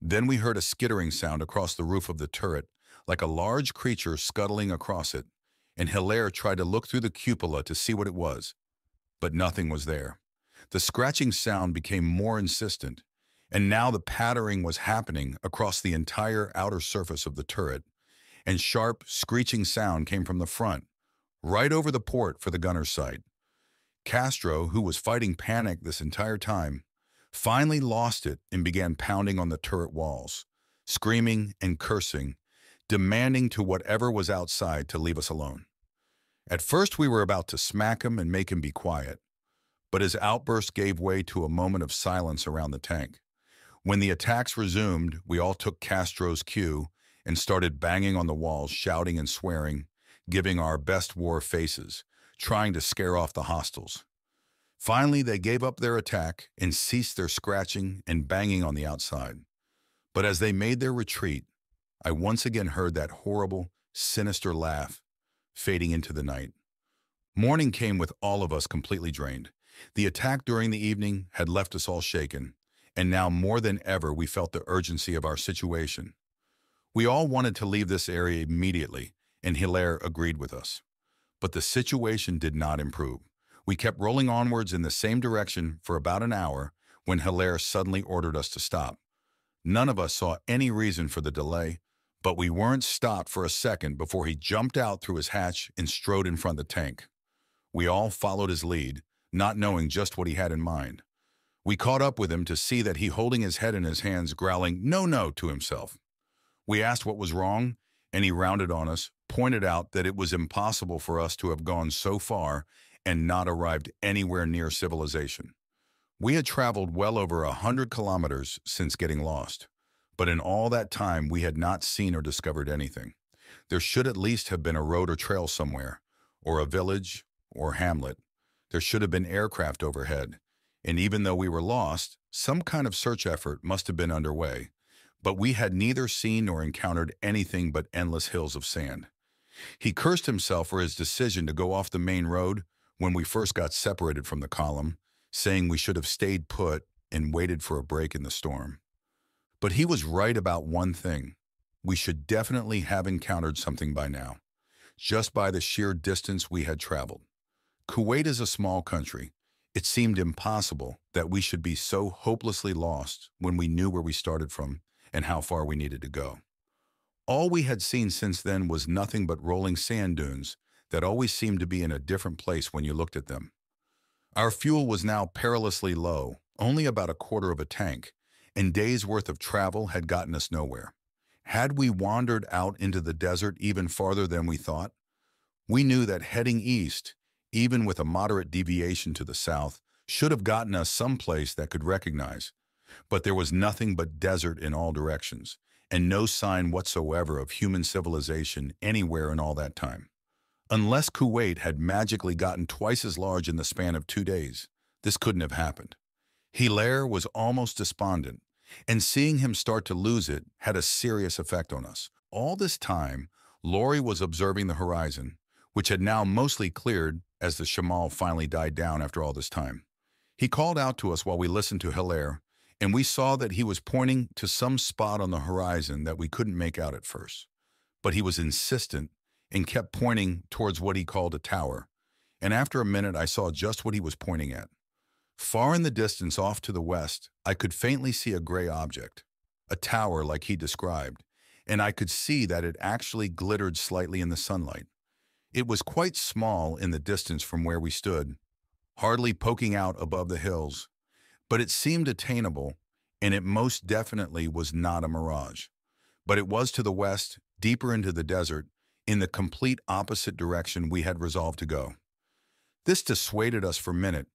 Then we heard a skittering sound across the roof of the turret, like a large creature scuttling across it, and Hilaire tried to look through the cupola to see what it was, but nothing was there. The scratching sound became more insistent, and now the pattering was happening across the entire outer surface of the turret, and sharp, screeching sound came from the front, right over the port for the gunner's sight. Castro, who was fighting panic this entire time, finally lost it and began pounding on the turret walls, screaming and cursing, demanding to whatever was outside to leave us alone. At first we were about to smack him and make him be quiet, but his outburst gave way to a moment of silence around the tank. When the attacks resumed, we all took Castro's cue and started banging on the walls, shouting and swearing, giving our best war faces, trying to scare off the hostiles. Finally, they gave up their attack and ceased their scratching and banging on the outside. But as they made their retreat, I once again heard that horrible, sinister laugh fading into the night. Morning came with all of us completely drained. The attack during the evening had left us all shaken, and now more than ever we felt the urgency of our situation. We all wanted to leave this area immediately, and Hilaire agreed with us. But the situation did not improve. We kept rolling onwards in the same direction for about an hour when Hilaire suddenly ordered us to stop. None of us saw any reason for the delay, but we weren't stopped for a second before he jumped out through his hatch and strode in front of the tank. We all followed his lead, not knowing just what he had in mind. We caught up with him to see that he holding his head in his hands, growling, "No, no," to himself. We asked what was wrong, and he rounded on us, pointed out that it was impossible for us to have gone so far and not arrived anywhere near civilization. We had traveled well over 100 kilometers since getting lost, but in all that time we had not seen or discovered anything. There should at least have been a road or trail somewhere, or a village, or hamlet. There should have been aircraft overhead, and even though we were lost, some kind of search effort must have been underway, but we had neither seen nor encountered anything but endless hills of sand. He cursed himself for his decision to go off the main road when we first got separated from the column, saying we should have stayed put and waited for a break in the storm. But he was right about one thing. We should definitely have encountered something by now, just by the sheer distance we had traveled. Kuwait is a small country. It seemed impossible that we should be so hopelessly lost when we knew where we started from and how far we needed to go. All we had seen since then was nothing but rolling sand dunes that always seemed to be in a different place when you looked at them. Our fuel was now perilously low, only about a quarter of a tank, and days' worth of travel had gotten us nowhere. Had we wandered out into the desert even farther than we thought? We knew that heading east, even with a moderate deviation to the south, should have gotten us someplace that could recognize. But there was nothing but desert in all directions, and no sign whatsoever of human civilization anywhere in all that time. Unless Kuwait had magically gotten twice as large in the span of 2 days, this couldn't have happened. Hilaire was almost despondent, and seeing him start to lose it had a serious effect on us. All this time, Laurie was observing the horizon, which had now mostly cleared as the shamal finally died down after all this time. He called out to us while we listened to Hilaire, and we saw that he was pointing to some spot on the horizon that we couldn't make out at first. But he was insistent and kept pointing towards what he called a tower, and after a minute I saw just what he was pointing at. Far in the distance off to the west, I could faintly see a gray object, a tower like he described, and I could see that it actually glittered slightly in the sunlight. It was quite small in the distance from where we stood, hardly poking out above the hills, but it seemed attainable, and it most definitely was not a mirage. But it was to the west, deeper into the desert, in the complete opposite direction we had resolved to go. This dissuaded us for a minute,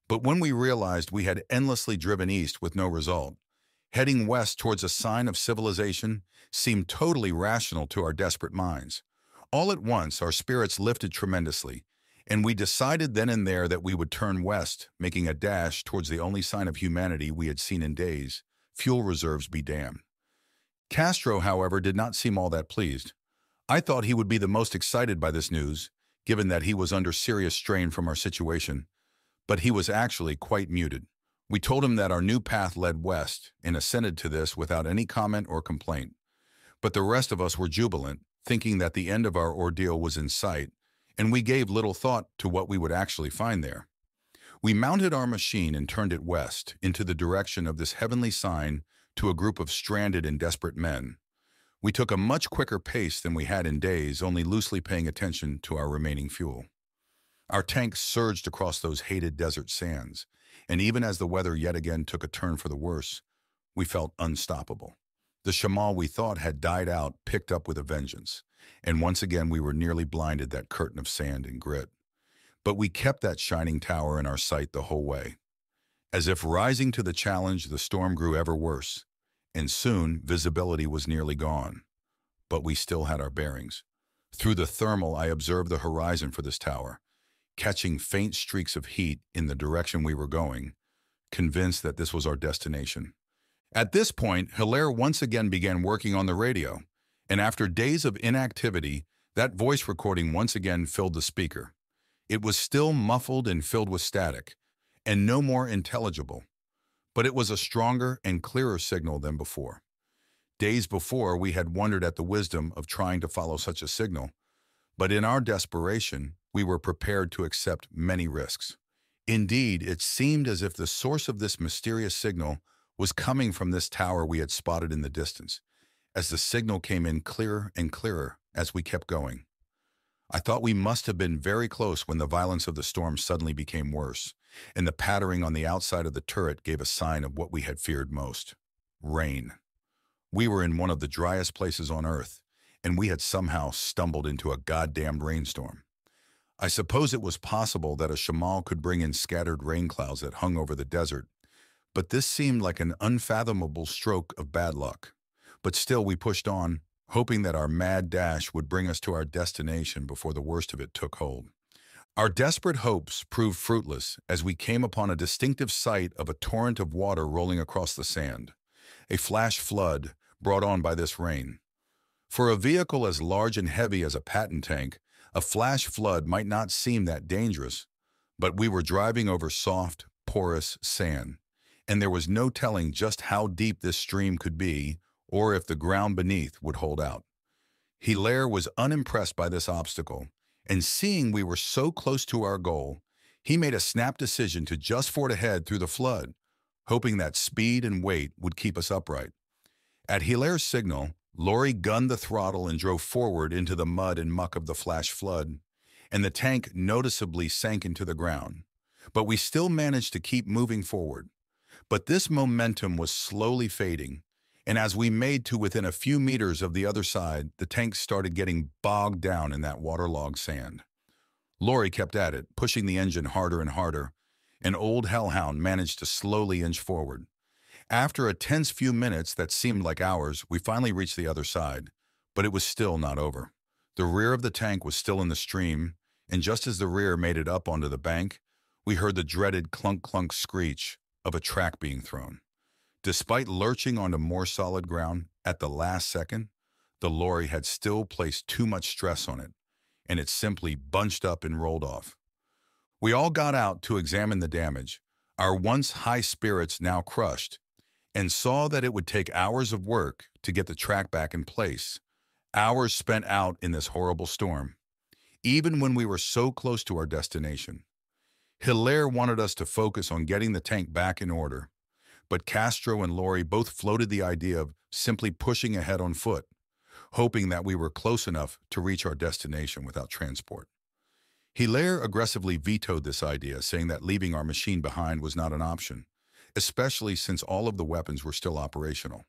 but when we realized we had endlessly driven east with no result, heading west towards a sign of civilization seemed totally rational to our desperate minds. All at once, our spirits lifted tremendously, And we decided then and there that we would turn west, making a dash towards the only sign of humanity we had seen in days, fuel reserves be damned. Castro, however, did not seem all that pleased. I thought he would be the most excited by this news, given that he was under serious strain from our situation, but he was actually quite muted. We told him that our new path led west and assented to this without any comment or complaint. But the rest of us were jubilant, thinking that the end of our ordeal was in sight, and we gave little thought to what we would actually find there. We mounted our machine and turned it west, into the direction of this heavenly sign to a group of stranded and desperate men. We took a much quicker pace than we had in days, only loosely paying attention to our remaining fuel. Our tank surged across those hated desert sands, and even as the weather yet again took a turn for the worse, we felt unstoppable. The shamal we thought had died out picked up with a vengeance, and once again we were nearly blinded that curtain of sand and grit. But we kept that shining tower in our sight the whole way. As if rising to the challenge, the storm grew ever worse, and soon visibility was nearly gone. But we still had our bearings. Through the thermal, I observed the horizon for this tower, catching faint streaks of heat in the direction we were going, convinced that this was our destination. At this point, Hilaire once again began working on the radio, and after days of inactivity, that voice recording once again filled the speaker. It was still muffled and filled with static, and no more intelligible, but it was a stronger and clearer signal than before. Days before, we had wondered at the wisdom of trying to follow such a signal, but in our desperation, we were prepared to accept many risks. Indeed, it seemed as if the source of this mysterious signal was coming from this tower we had spotted in the distance, as the signal came in clearer and clearer as we kept going. I thought we must have been very close when the violence of the storm suddenly became worse, and the pattering on the outside of the turret gave a sign of what we had feared most: rain. We were in one of the driest places on Earth, and we had somehow stumbled into a goddamned rainstorm. I suppose it was possible that a shamal could bring in scattered rain clouds that hung over the desert, but this seemed like an unfathomable stroke of bad luck. But still we pushed on, hoping that our mad dash would bring us to our destination before the worst of it took hold. Our desperate hopes proved fruitless as we came upon a distinctive sight of a torrent of water rolling across the sand, a flash flood brought on by this rain. For a vehicle as large and heavy as a patent tank, a flash flood might not seem that dangerous, but we were driving over soft, porous sand, and there was no telling just how deep this stream could be or if the ground beneath would hold out. Hilaire was unimpressed by this obstacle, and seeing we were so close to our goal, he made a snap decision to just ford ahead through the flood, hoping that speed and weight would keep us upright. At Hilaire's signal, Laurie gunned the throttle and drove forward into the mud and muck of the flash flood, and the tank noticeably sank into the ground. But we still managed to keep moving forward. But this momentum was slowly fading, and as we made to within a few meters of the other side, the tank started getting bogged down in that waterlogged sand. Laurie kept at it, pushing the engine harder and harder, and old hellhound managed to slowly inch forward. After a tense few minutes that seemed like hours, we finally reached the other side, but it was still not over. The rear of the tank was still in the stream, and just as the rear made it up onto the bank, we heard the dreaded clunk-clunk screech of a track being thrown. Despite lurching onto more solid ground at the last second, the lorry had still placed too much stress on it, and it simply bunched up and rolled off. We all got out to examine the damage, our once high spirits now crushed, and saw that it would take hours of work to get the track back in place, hours spent out in this horrible storm, even when we were so close to our destination. Hilaire wanted us to focus on getting the tank back in order, but Castro and Laurie both floated the idea of simply pushing ahead on foot, hoping that we were close enough to reach our destination without transport. Hilaire aggressively vetoed this idea, saying that leaving our machine behind was not an option, especially since all of the weapons were still operational.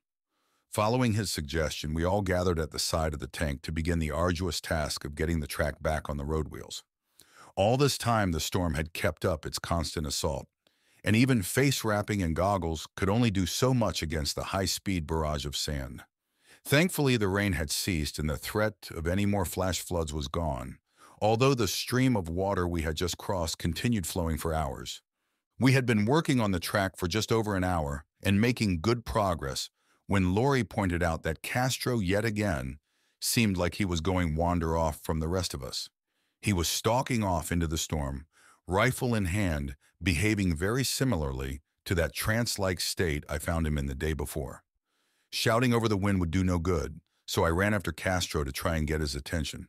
Following his suggestion, we all gathered at the side of the tank to begin the arduous task of getting the track back on the road wheels. All this time, the storm had kept up its constant assault, and even face wrapping and goggles could only do so much against the high-speed barrage of sand. Thankfully, the rain had ceased and the threat of any more flash floods was gone, although the stream of water we had just crossed continued flowing for hours. We had been working on the track for just over an hour and making good progress when Lori pointed out that Castro yet again seemed like he was going wander off from the rest of us. He was stalking off into the storm, rifle in hand, behaving very similarly to that trance-like state I found him in the day before. Shouting over the wind would do no good, so I ran after Castro to try and get his attention.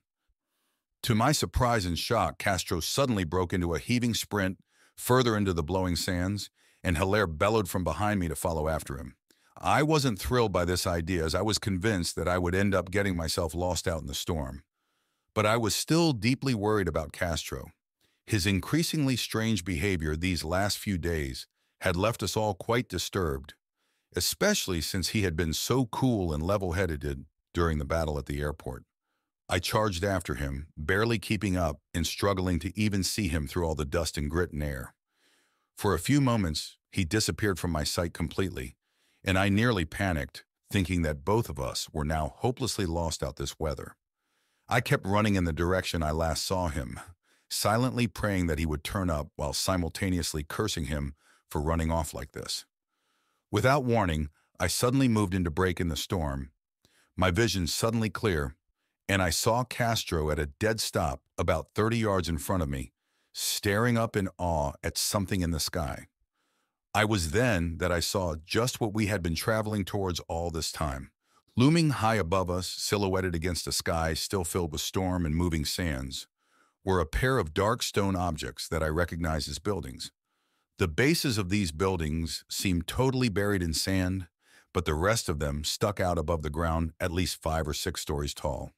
To my surprise and shock, Castro suddenly broke into a heaving sprint further into the blowing sands, and Hilaire bellowed from behind me to follow after him. I wasn't thrilled by this idea, as I was convinced that I would end up getting myself lost out in the storm. But I was still deeply worried about Castro. His increasingly strange behavior these last few days had left us all quite disturbed, especially since he had been so cool and level-headed during the battle at the airport. I charged after him, barely keeping up and struggling to even see him through all the dust and grit and air. For a few moments, he disappeared from my sight completely, and I nearly panicked, thinking that both of us were now hopelessly lost out this weather. I kept running in the direction I last saw him, silently praying that he would turn up while simultaneously cursing him for running off like this. Without warning, I suddenly moved into break in the storm, my vision suddenly clear, and I saw Castro at a dead stop about 30 yards in front of me, staring up in awe at something in the sky. I was then that I saw just what we had been traveling towards all this time. Looming high above us, silhouetted against a sky still filled with storm and moving sands, were a pair of dark stone objects that I recognized as buildings. The bases of these buildings seemed totally buried in sand, but the rest of them stuck out above the ground at least 5 or 6 stories tall.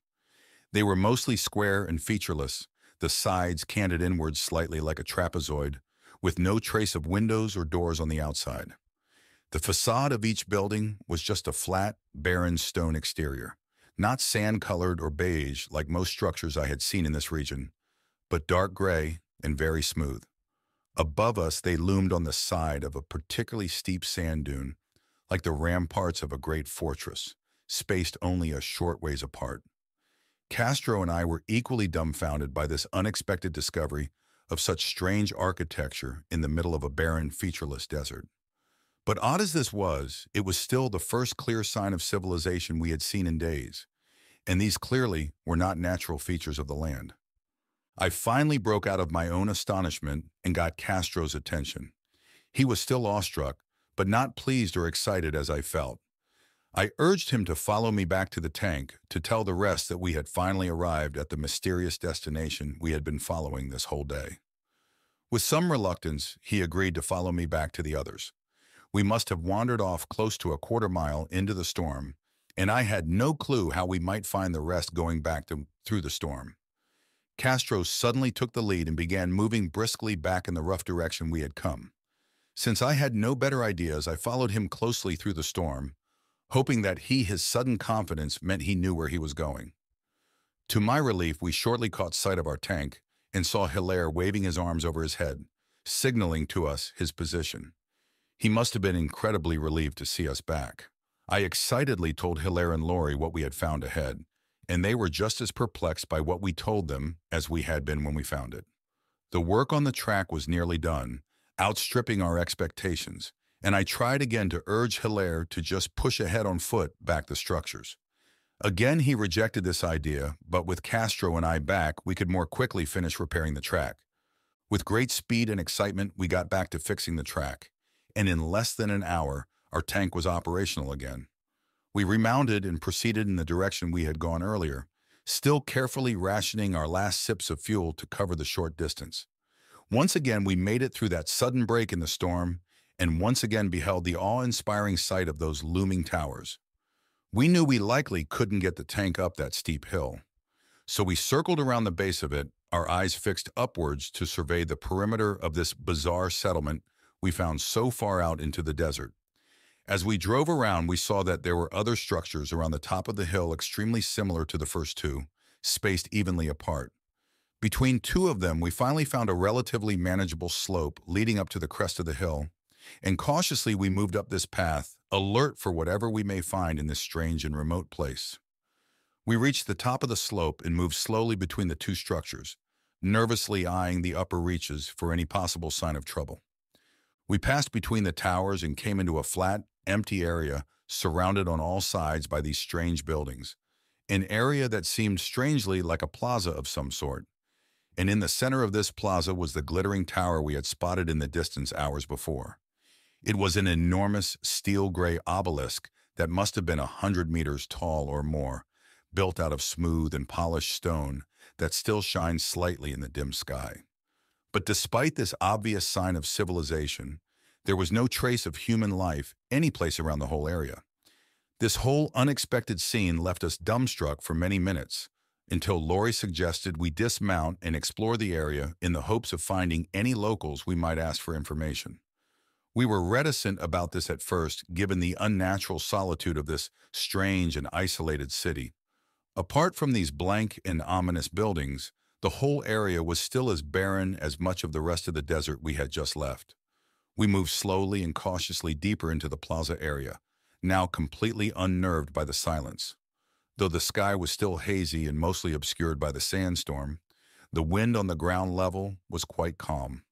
They were mostly square and featureless, the sides canted inwards slightly like a trapezoid, with no trace of windows or doors on the outside. The facade of each building was just a flat, barren stone exterior, not sand-colored or beige like most structures I had seen in this region, but dark gray and very smooth. Above us, they loomed on the side of a particularly steep sand dune, like the ramparts of a great fortress, spaced only a short ways apart. Castro and I were equally dumbfounded by this unexpected discovery of such strange architecture in the middle of a barren, featureless desert. But odd as this was, it was still the first clear sign of civilization we had seen in days, and these clearly were not natural features of the land. I finally broke out of my own astonishment and got Castro's attention. He was still awestruck, but not pleased or excited as I felt. I urged him to follow me back to the tank to tell the rest that we had finally arrived at the mysterious destination we had been following this whole day. With some reluctance, he agreed to follow me back to the others. We must have wandered off close to a quarter mile into the storm, and I had no clue how we might find the rest going back through the storm. Castro suddenly took the lead and began moving briskly back in the rough direction we had come. Since I had no better ideas, I followed him closely through the storm, hoping that his sudden confidence meant he knew where he was going. To my relief, we shortly caught sight of our tank and saw Hilaire waving his arms over his head, signaling to us his position. He must have been incredibly relieved to see us back. I excitedly told Hilaire and Lori what we had found ahead, and they were just as perplexed by what we told them as we had been when we found it. The work on the track was nearly done, outstripping our expectations, and I tried again to urge Hilaire to just push ahead on foot back the structures. Again, he rejected this idea, but with Castro and I back, we could more quickly finish repairing the track. With great speed and excitement, we got back to fixing the track, and in less than an hour, our tank was operational again. We remounted and proceeded in the direction we had gone earlier, still carefully rationing our last sips of fuel to cover the short distance. Once again, we made it through that sudden break in the storm, and once again beheld the awe-inspiring sight of those looming towers. We knew we likely couldn't get the tank up that steep hill, so we circled around the base of it, our eyes fixed upwards to survey the perimeter of this bizarre settlement we found so far out into the desert. As we drove around, we saw that there were other structures around the top of the hill extremely similar to the first two, spaced evenly apart. Between 2 of them, we finally found a relatively manageable slope leading up to the crest of the hill, and cautiously we moved up this path, alert for whatever we may find in this strange and remote place. We reached the top of the slope and moved slowly between the 2 structures, nervously eyeing the upper reaches for any possible sign of trouble. We passed between the towers and came into a flat, empty area surrounded on all sides by these strange buildings, an area that seemed strangely like a plaza of some sort. And in the center of this plaza was the glittering tower we had spotted in the distance hours before. It was an enormous steel-gray obelisk that must have been 100 meters tall or more, built out of smooth and polished stone that still shines slightly in the dim sky. But despite this obvious sign of civilization, there was no trace of human life any place around the whole area. This whole unexpected scene left us dumbstruck for many minutes, until Lori suggested we dismount and explore the area in the hopes of finding any locals we might ask for information. We were reticent about this at first, given the unnatural solitude of this strange and isolated city. Apart from these blank and ominous buildings, the whole area was still as barren as much of the rest of the desert we had just left. We moved slowly and cautiously deeper into the plaza area, now completely unnerved by the silence. Though the sky was still hazy and mostly obscured by the sandstorm, the wind on the ground level was quite calm.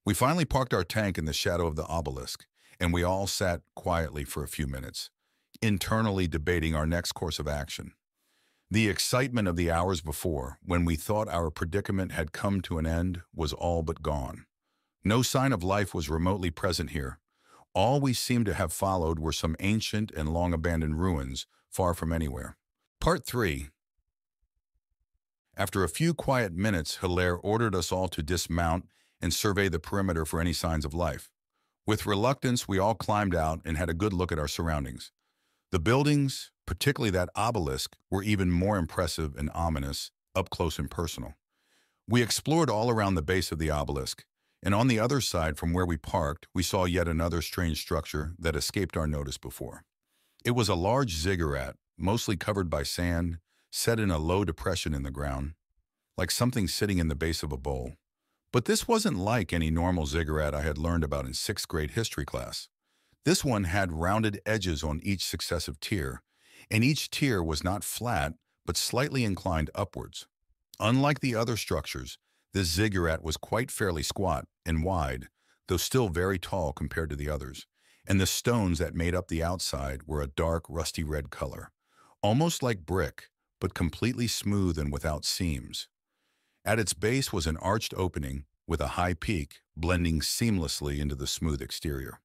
We finally parked our tank in the shadow of the obelisk, and we all sat quietly for a few minutes, internally debating our next course of action. The excitement of the hours before, when we thought our predicament had come to an end, was all but gone. No sign of life was remotely present here. All we seemed to have followed were some ancient and long-abandoned ruins, far from anywhere. Part 3. After a few quiet minutes, Hilaire ordered us all to dismount and survey the perimeter for any signs of life. With reluctance, we all climbed out and had a good look at our surroundings. The buildings, particularly that obelisk, were even more impressive and ominous, up close and personal. We explored all around the base of the obelisk, and on the other side from where we parked, we saw yet another strange structure that escaped our notice before. It was a large ziggurat, mostly covered by sand, set in a low depression in the ground, like something sitting in the base of a bowl. But this wasn't like any normal ziggurat I had learned about in 6th grade history class. This one had rounded edges on each successive tier, and each tier was not flat, but slightly inclined upwards. Unlike the other structures, this ziggurat was quite fairly squat and wide, though still very tall compared to the others, and the stones that made up the outside were a dark, rusty red color, almost like brick, but completely smooth and without seams. At its base was an arched opening with a high peak blending seamlessly into the smooth exterior.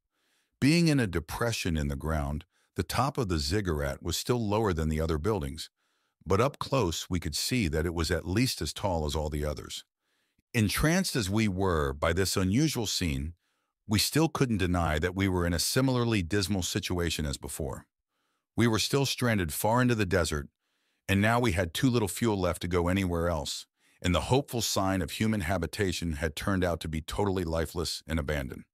Being in a depression in the ground, the top of the ziggurat was still lower than the other buildings, but up close we could see that it was at least as tall as all the others. Entranced as we were by this unusual scene, we still couldn't deny that we were in a similarly dismal situation as before. We were still stranded far into the desert, and now we had too little fuel left to go anywhere else, and the hopeful sign of human habitation had turned out to be totally lifeless and abandoned.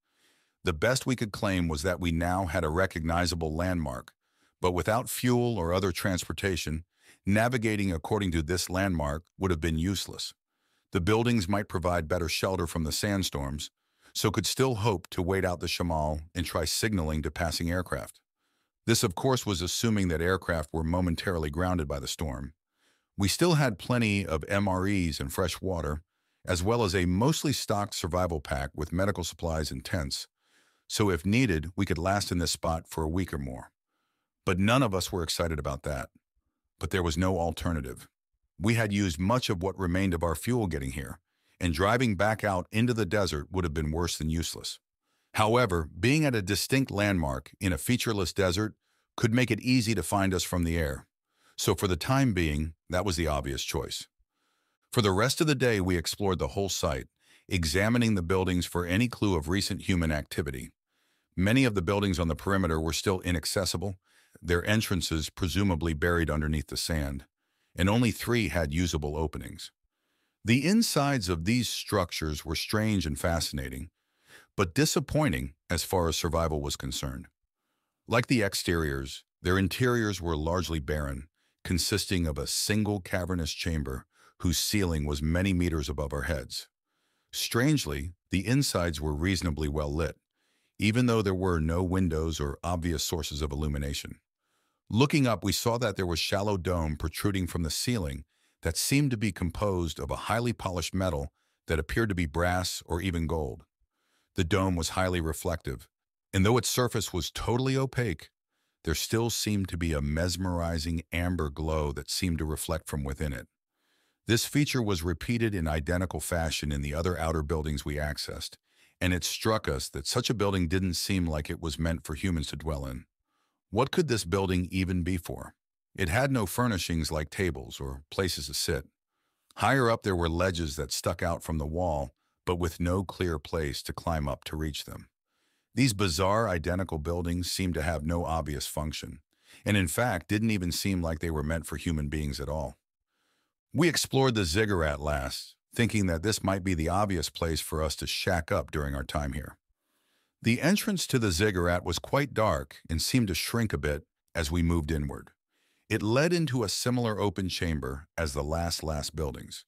The best we could claim was that we now had a recognizable landmark, but without fuel or other transportation, navigating according to this landmark would have been useless. The buildings might provide better shelter from the sandstorms, so could still hope to wait out the shamal and try signaling to passing aircraft. This, of course, was assuming that aircraft were momentarily grounded by the storm. We still had plenty of MREs and fresh water, as well as a mostly stocked survival pack with medical supplies and tents, so if needed, we could last in this spot for a week or more. But none of us were excited about that. But there was no alternative. We had used much of what remained of our fuel getting here, and driving back out into the desert would have been worse than useless. However, being at a distinct landmark in a featureless desert could make it easy to find us from the air. So for the time being, that was the obvious choice. For the rest of the day, we explored the whole site, examining the buildings for any clue of recent human activity. Many of the buildings on the perimeter were still inaccessible, their entrances presumably buried underneath the sand, and only 3 had usable openings. The insides of these structures were strange and fascinating, but disappointing as far as survival was concerned. Like the exteriors, their interiors were largely barren, consisting of a single cavernous chamber whose ceiling was many meters above our heads. Strangely, the insides were reasonably well lit, even though there were no windows or obvious sources of illumination. Looking up, we saw that there was a shallow dome protruding from the ceiling that seemed to be composed of a highly polished metal that appeared to be brass or even gold. The dome was highly reflective, and though its surface was totally opaque, there still seemed to be a mesmerizing amber glow that seemed to reflect from within it. This feature was repeated in identical fashion in the other outer buildings we accessed, and it struck us that such a building didn't seem like it was meant for humans to dwell in. What could this building even be for? It had no furnishings like tables or places to sit. Higher up there were ledges that stuck out from the wall, but with no clear place to climb up to reach them. These bizarre identical buildings seemed to have no obvious function, and in fact didn't even seem like they were meant for human beings at all. We explored the ziggurat last, thinking that this might be the obvious place for us to shack up during our time here. The entrance to the ziggurat was quite dark and seemed to shrink a bit as we moved inward. It led into a similar open chamber as the last buildings,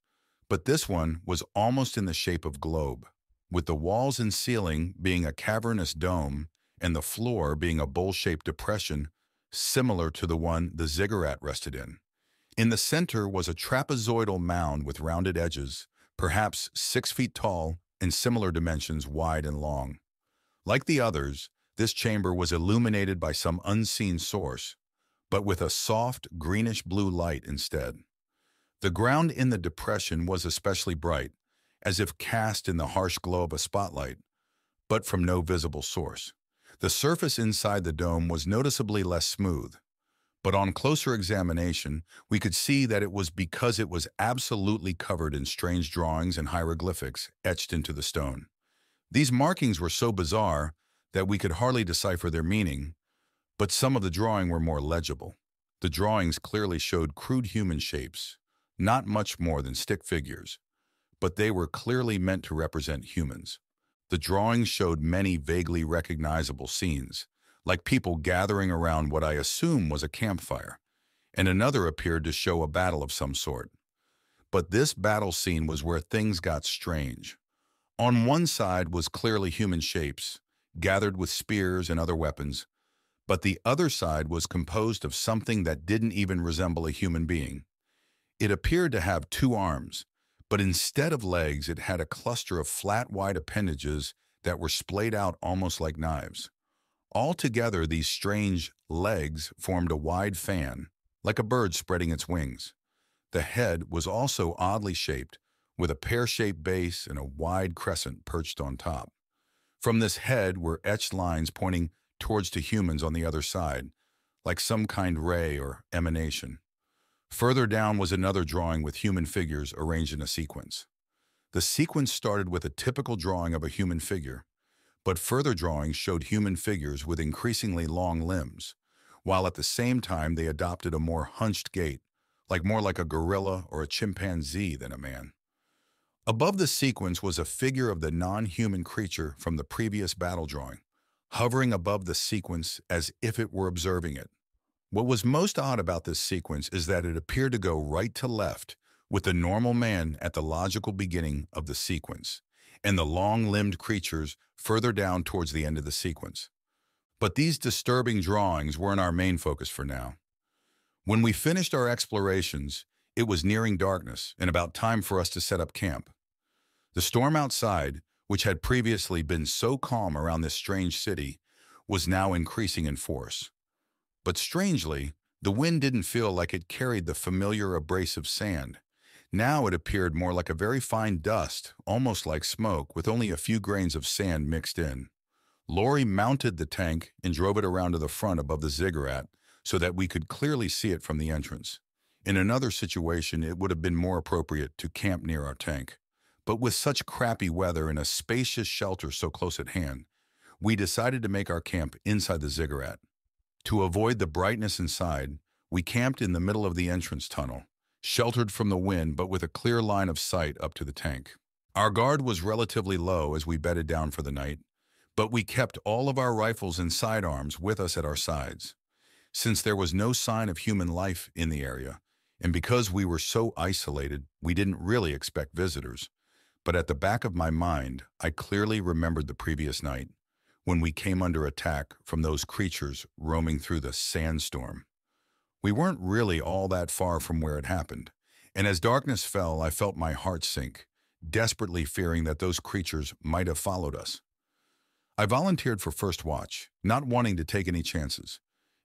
but this one was almost in the shape of globe, with the walls and ceiling being a cavernous dome and the floor being a bowl-shaped depression similar to the one the ziggurat rested in. In the center was a trapezoidal mound with rounded edges, perhaps 6 feet tall and similar dimensions wide and long. Like the others, this chamber was illuminated by some unseen source, but with a soft greenish-blue light instead. The ground in the depression was especially bright, as if cast in the harsh glow of a spotlight, but from no visible source. The surface inside the dome was noticeably less smooth, but on closer examination, we could see that it was because it was absolutely covered in strange drawings and hieroglyphics etched into the stone. These markings were so bizarre that we could hardly decipher their meaning, but some of the drawing were more legible. The drawings clearly showed crude human shapes, not much more than stick figures, but they were clearly meant to represent humans. The drawings showed many vaguely recognizable scenes, like people gathering around what I assume was a campfire, and another appeared to show a battle of some sort. But this battle scene was where things got strange. On one side was clearly human shapes, gathered with spears and other weapons, but the other side was composed of something that didn't even resemble a human being. It appeared to have 2 arms, but instead of legs it had a cluster of flat white appendages that were splayed out almost like knives. Altogether, these strange legs formed a wide fan, like a bird spreading its wings. The head was also oddly shaped, with a pear-shaped base and a wide crescent perched on top. From this head were etched lines pointing towards to humans on the other side, like some kind ray or emanation. Further down was another drawing with human figures arranged in a sequence. The sequence started with a typical drawing of a human figure, but further drawings showed human figures with increasingly long limbs, while at the same time they adopted a more hunched gait, more like a gorilla or a chimpanzee than a man. Above the sequence was a figure of the non-human creature from the previous battle drawing, hovering above the sequence as if it were observing it. What was most odd about this sequence is that it appeared to go right to left, with the normal man at the logical beginning of the sequence, and the long-limbed creatures further down towards the end of the sequence. But these disturbing drawings weren't our main focus for now. When we finished our explorations, it was nearing darkness and about time for us to set up camp. The storm outside, which had previously been so calm around this strange city, was now increasing in force. But strangely, the wind didn't feel like it carried the familiar abrasive sand. Now it appeared more like a very fine dust, almost like smoke, with only a few grains of sand mixed in. Lori mounted the tank and drove it around to the front above the ziggurat so that we could clearly see it from the entrance. In another situation, it would have been more appropriate to camp near our tank. But with such crappy weather and a spacious shelter so close at hand, we decided to make our camp inside the ziggurat. To avoid the brightness inside, we camped in the middle of the entrance tunnel, sheltered from the wind but with a clear line of sight up to the tank. Our guard was relatively low as we bedded down for the night, but we kept all of our rifles and sidearms with us at our sides. Since there was no sign of human life in the area, and because we were so isolated, we didn't really expect visitors. But at the back of my mind, I clearly remembered the previous night, when we came under attack from those creatures roaming through the sandstorm. We weren't really all that far from where it happened, And as darkness fell, I felt my heart sink, desperately fearing that those creatures might have followed us. I volunteered for first watch, not wanting to take any chances,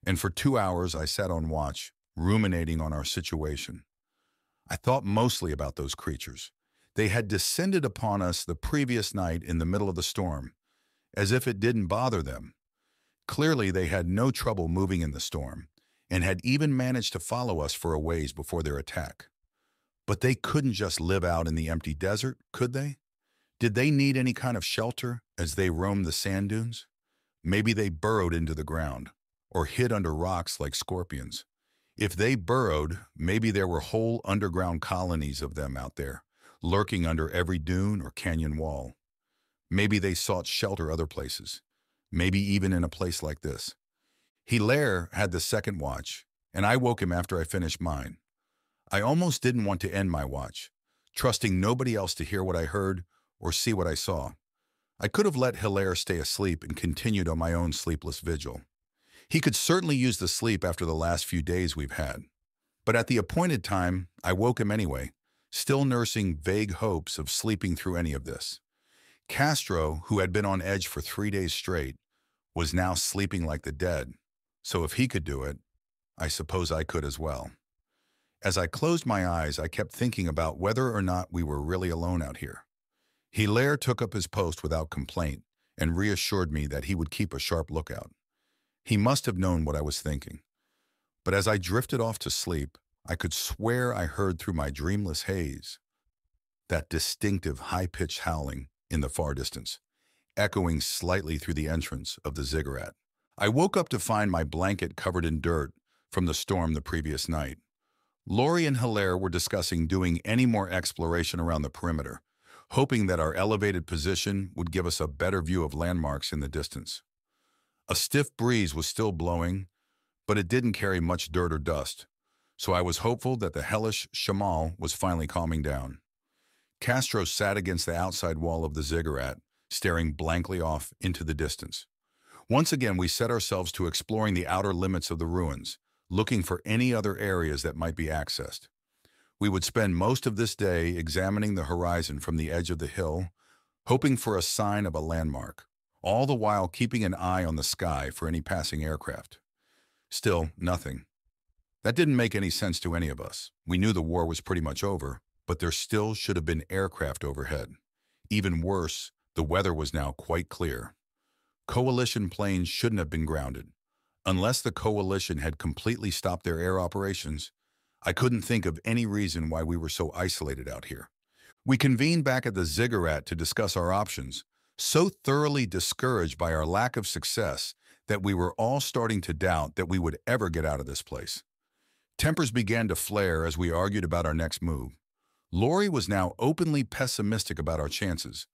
and for 2 hours I sat on watch, ruminating on our situation. I thought mostly about those creatures. They had descended upon us the previous night in the middle of the storm, as if it didn't bother them. Clearly, they had no trouble moving in the storm, and had even managed to follow us for a ways before their attack. But they couldn't just live out in the empty desert, could they? Did they need any kind of shelter as they roamed the sand dunes? Maybe they burrowed into the ground, or hid under rocks like scorpions. If they burrowed, maybe there were whole underground colonies of them out there, lurking under every dune or canyon wall. Maybe they sought shelter other places, maybe even in a place like this. Hilaire had the second watch, and I woke him after I finished mine. I almost didn't want to end my watch, trusting nobody else to hear what I heard or see what I saw. I could have let Hilaire stay asleep and continued on my own sleepless vigil. He could certainly use the sleep after the last few days we've had. But at the appointed time, I woke him anyway, still nursing vague hopes of sleeping through any of this. Castro, who had been on edge for 3 days straight, was now sleeping like the dead. So if he could do it, I suppose I could as well. As I closed my eyes, I kept thinking about whether or not we were really alone out here. Hilaire took up his post without complaint and reassured me that he would keep a sharp lookout. He must have known what I was thinking. But as I drifted off to sleep, I could swear I heard through my dreamless haze that distinctive high-pitched howling in the far distance, echoing slightly through the entrance of the ziggurat. I woke up to find my blanket covered in dirt from the storm the previous night. Laurie and Hilaire were discussing doing any more exploration around the perimeter, hoping that our elevated position would give us a better view of landmarks in the distance. A stiff breeze was still blowing, but it didn't carry much dirt or dust, so I was hopeful that the hellish shamal was finally calming down. Castro sat against the outside wall of the ziggurat, staring blankly off into the distance. Once again, we set ourselves to exploring the outer limits of the ruins, looking for any other areas that might be accessed. We would spend most of this day examining the horizon from the edge of the hill, hoping for a sign of a landmark, all the while keeping an eye on the sky for any passing aircraft. Still, nothing. That didn't make any sense to any of us. We knew the war was pretty much over, but there still should have been aircraft overhead. Even worse, the weather was now quite clear. Coalition planes shouldn't have been grounded. Unless the coalition had completely stopped their air operations, I couldn't think of any reason why we were so isolated out here. We convened back at the ziggurat to discuss our options, so thoroughly discouraged by our lack of success that we were all starting to doubt that we would ever get out of this place. Tempers began to flare as we argued about our next move. Laurie was now openly pessimistic about our chances.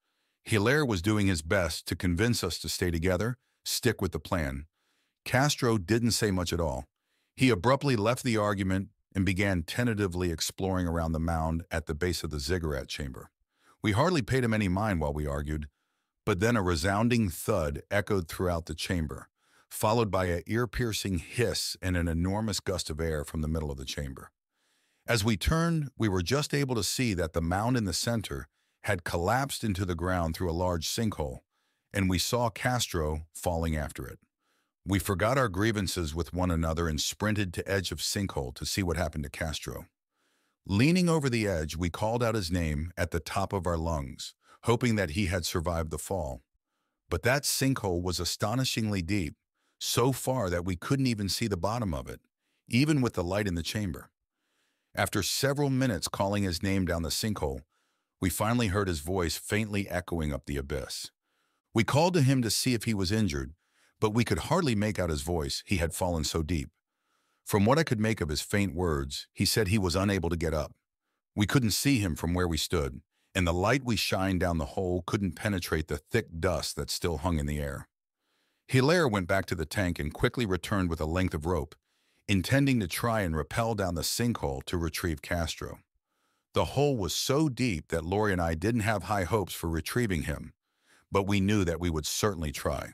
Hilaire was doing his best to convince us to stay together, stick with the plan. Castro didn't say much at all. He abruptly left the argument and began tentatively exploring around the mound at the base of the ziggurat chamber. We hardly paid him any mind while we argued, but then a resounding thud echoed throughout the chamber, followed by an ear-piercing hiss and an enormous gust of air from the middle of the chamber. As we turned, we were just able to see that the mound in the center had collapsed into the ground through a large sinkhole, and we saw Castro falling after it. We forgot our grievances with one another and sprinted to edge of sinkhole to see what happened to Castro. Leaning over the edge, we called out his name at the top of our lungs, hoping that he had survived the fall. But that sinkhole was astonishingly deep, so far that we couldn't even see the bottom of it, even with the light in the chamber. After several minutes calling his name down the sinkhole, we finally heard his voice faintly echoing up the abyss. We called to him to see if he was injured, but we could hardly make out his voice, he had fallen so deep. From what I could make of his faint words, he said he was unable to get up. We couldn't see him from where we stood, and the light we shined down the hole couldn't penetrate the thick dust that still hung in the air. Hilaire went back to the tank and quickly returned with a length of rope, intending to try and rappel down the sinkhole to retrieve Castro. The hole was so deep that Laurie and I didn't have high hopes for retrieving him, but we knew that we would certainly try.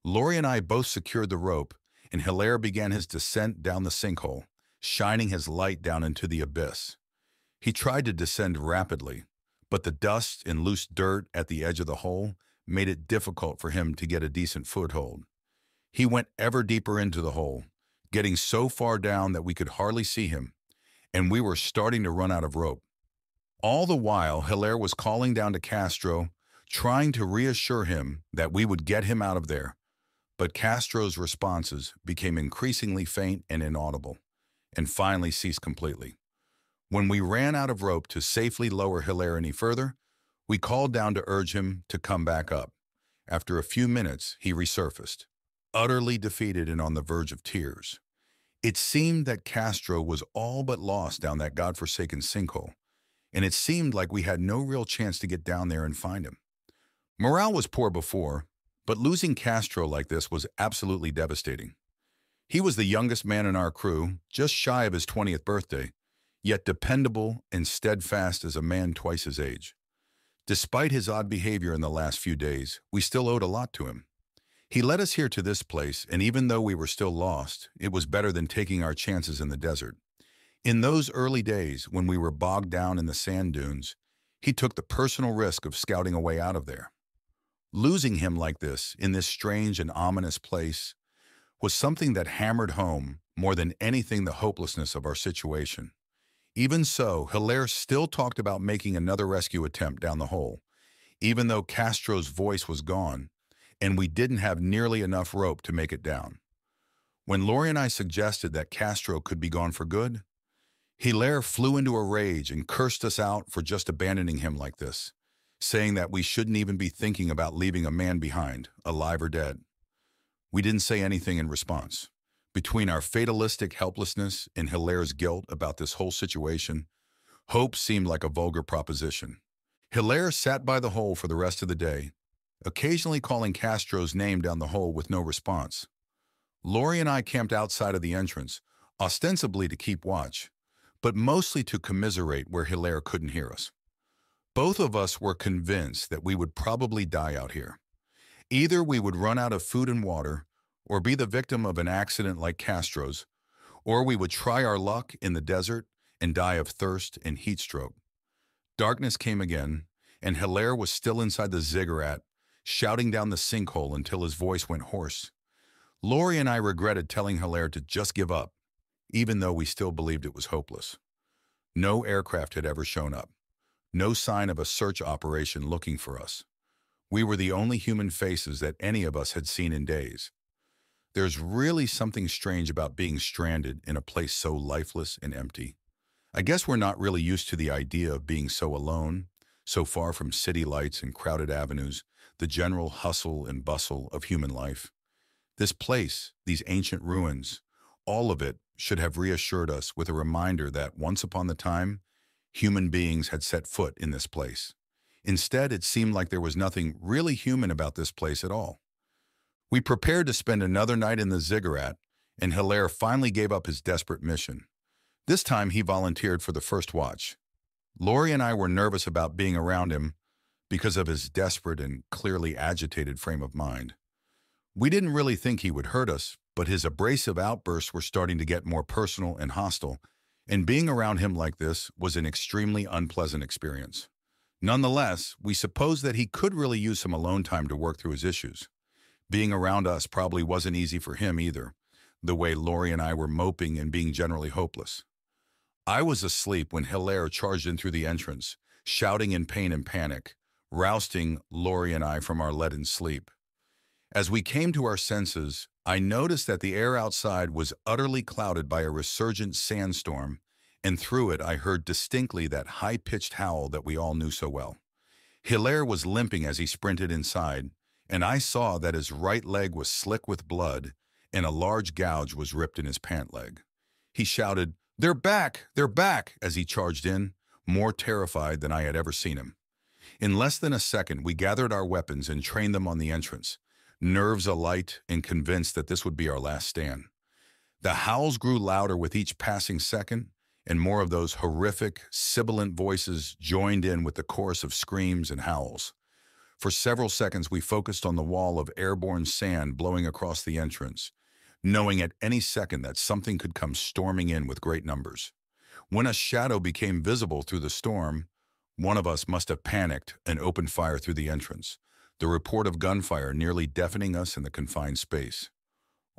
Laurie and I both secured the rope, and Hilaire began his descent down the sinkhole, shining his light down into the abyss. He tried to descend rapidly, but the dust and loose dirt at the edge of the hole made it difficult for him to get a decent foothold. He went ever deeper into the hole, getting so far down that we could hardly see him, and we were starting to run out of rope. All the while, Hilaire was calling down to Castro, trying to reassure him that we would get him out of there. But Castro's responses became increasingly faint and inaudible, and finally ceased completely. When we ran out of rope to safely lower Hilaire any further, we called down to urge him to come back up. After a few minutes, he resurfaced, utterly defeated and on the verge of tears. It seemed that Castro was all but lost down that godforsaken sinkhole, and it seemed like we had no real chance to get down there and find him. Morale was poor before, but losing Castro like this was absolutely devastating. He was the youngest man in our crew, just shy of his 20th birthday, yet dependable and steadfast as a man twice his age. Despite his odd behavior in the last few days, we still owed a lot to him. He led us here to this place, and even though we were still lost, it was better than taking our chances in the desert. In those early days, when we were bogged down in the sand dunes, he took the personal risk of scouting a way out of there. Losing him like this, in this strange and ominous place, was something that hammered home, more than anything, the hopelessness of our situation. Even so, Hilaire still talked about making another rescue attempt down the hole, even though Castro's voice was gone, and we didn't have nearly enough rope to make it down. When Lori and I suggested that Castro could be gone for good, Hilaire flew into a rage and cursed us out for just abandoning him like this, saying that we shouldn't even be thinking about leaving a man behind, alive or dead. We didn't say anything in response. Between our fatalistic helplessness and Hilaire's guilt about this whole situation, hope seemed like a vulgar proposition. Hilaire sat by the hole for the rest of the day, occasionally calling Castro's name down the hole with no response. Lori and I camped outside of the entrance, ostensibly to keep watch, but mostly to commiserate where Hilaire couldn't hear us. Both of us were convinced that we would probably die out here. Either we would run out of food and water, or be the victim of an accident like Castro's, or we would try our luck in the desert and die of thirst and heat stroke. Darkness came again, and Hilaire was still inside the ziggurat, shouting down the sinkhole until his voice went hoarse. Lori and I regretted telling Hilaire to just give up, even though we still believed it was hopeless. No aircraft had ever shown up. No sign of a search operation looking for us. We were the only human faces that any of us had seen in days. There's really something strange about being stranded in a place so lifeless and empty. I guess we're not really used to the idea of being so alone, so far from city lights and crowded avenues, the general hustle and bustle of human life. This place, these ancient ruins, all of it should have reassured us with a reminder that once upon a time, human beings had set foot in this place. Instead, it seemed like there was nothing really human about this place at all. We prepared to spend another night in the ziggurat, and Hilaire finally gave up his desperate mission. This time, he volunteered for the first watch. Lori and I were nervous about being around him because of his desperate and clearly agitated frame of mind. We didn't really think he would hurt us, but his abrasive outbursts were starting to get more personal and hostile, and being around him like this was an extremely unpleasant experience. Nonetheless, we supposed that he could really use some alone time to work through his issues. Being around us probably wasn't easy for him either, the way Lori and I were moping and being generally hopeless. I was asleep when Hilaire charged in through the entrance, shouting in pain and panic, rousting Lori and I from our leaden sleep. As we came to our senses, I noticed that the air outside was utterly clouded by a resurgent sandstorm, and through it I heard distinctly that high-pitched howl that we all knew so well. Hilaire was limping as he sprinted inside, and I saw that his right leg was slick with blood, and a large gouge was ripped in his pant leg. He shouted, "They're back! They're back!" as he charged in, more terrified than I had ever seen him. In less than a second, we gathered our weapons and trained them on the entrance, nerves alight and convinced that this would be our last stand. The howls grew louder with each passing second, and more of those horrific, sibilant voices joined in with the chorus of screams and howls. For several seconds, we focused on the wall of airborne sand blowing across the entrance, knowing at any second that something could come storming in with great numbers. When a shadow became visible through the storm, one of us must have panicked and opened fire through the entrance, the report of gunfire nearly deafening us in the confined space.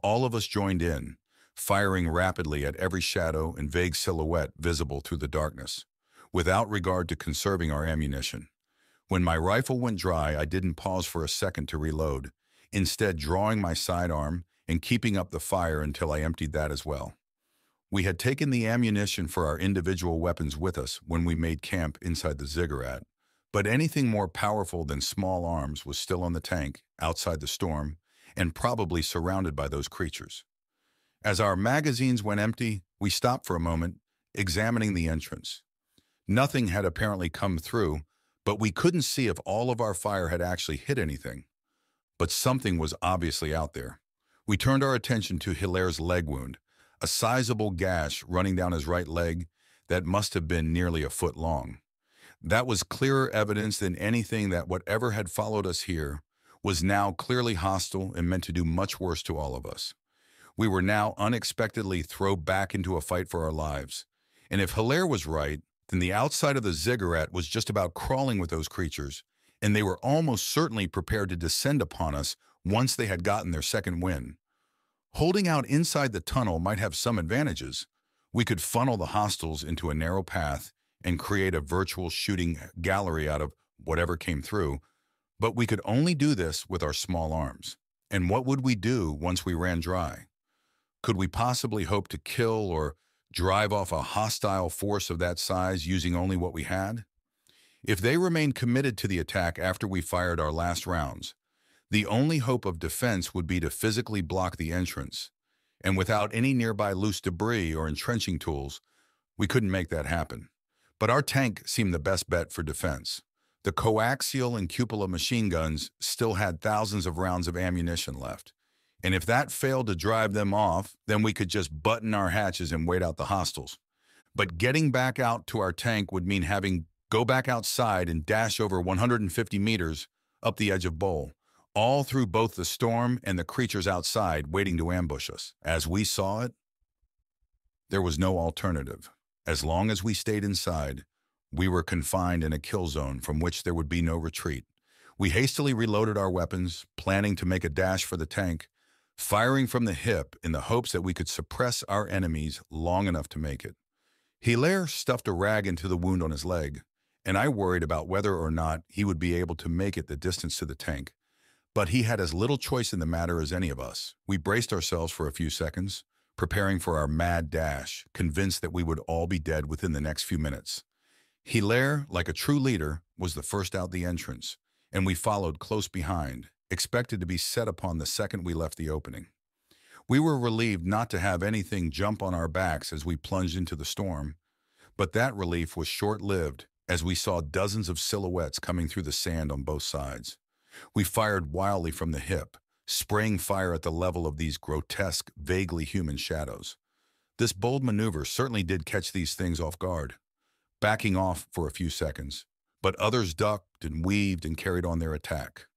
All of us joined in, firing rapidly at every shadow and vague silhouette visible through the darkness, without regard to conserving our ammunition. When my rifle went dry, I didn't pause for a second to reload, instead drawing my sidearm and keeping up the fire until I emptied that as well. We had taken the ammunition for our individual weapons with us when we made camp inside the ziggurat, but anything more powerful than small arms was still on the tank, outside the storm, and probably surrounded by those creatures. As our magazines went empty, we stopped for a moment, examining the entrance. Nothing had apparently come through, but we couldn't see if all of our fire had actually hit anything. But something was obviously out there. We turned our attention to Hilaire's leg wound, a sizable gash running down his right leg that must have been nearly a foot long. That was clearer evidence than anything that whatever had followed us here was now clearly hostile and meant to do much worse to all of us. We were now unexpectedly thrown back into a fight for our lives. And if Hilaire was right, then the outside of the ziggurat was just about crawling with those creatures, and they were almost certainly prepared to descend upon us once they had gotten their second wind. Holding out inside the tunnel might have some advantages. We could funnel the hostiles into a narrow path and create a virtual shooting gallery out of whatever came through, but we could only do this with our small arms. And what would we do once we ran dry? Could we possibly hope to kill or drive off a hostile force of that size using only what we had? If they remained committed to the attack after we fired our last rounds, the only hope of defense would be to physically block the entrance. And without any nearby loose debris or entrenching tools, we couldn't make that happen. But our tank seemed the best bet for defense. The coaxial and cupola machine guns still had thousands of rounds of ammunition left. And if that failed to drive them off, then we could just button our hatches and wait out the hostiles. But getting back out to our tank would mean having go back outside and dash over 150 meters up the edge of Bowl, all through both the storm and the creatures outside waiting to ambush us. As we saw it, there was no alternative. As long as we stayed inside, we were confined in a kill zone from which there would be no retreat. We hastily reloaded our weapons, planning to make a dash for the tank, firing from the hip in the hopes that we could suppress our enemies long enough to make it. Hilaire stuffed a rag into the wound on his leg, and I worried about whether or not he would be able to make it the distance to the tank. But he had as little choice in the matter as any of us. We braced ourselves for a few seconds, preparing for our mad dash, convinced that we would all be dead within the next few minutes. Hilaire, like a true leader, was the first out the entrance, and we followed close behind, expected to be set upon the second we left the opening. We were relieved not to have anything jump on our backs as we plunged into the storm, but that relief was short-lived as we saw dozens of silhouettes coming through the sand on both sides. We fired wildly from the hip, spraying fire at the level of these grotesque, vaguely human shadows. This bold maneuver certainly did catch these things off guard, backing off for a few seconds, but others ducked and weaved and carried on their attack.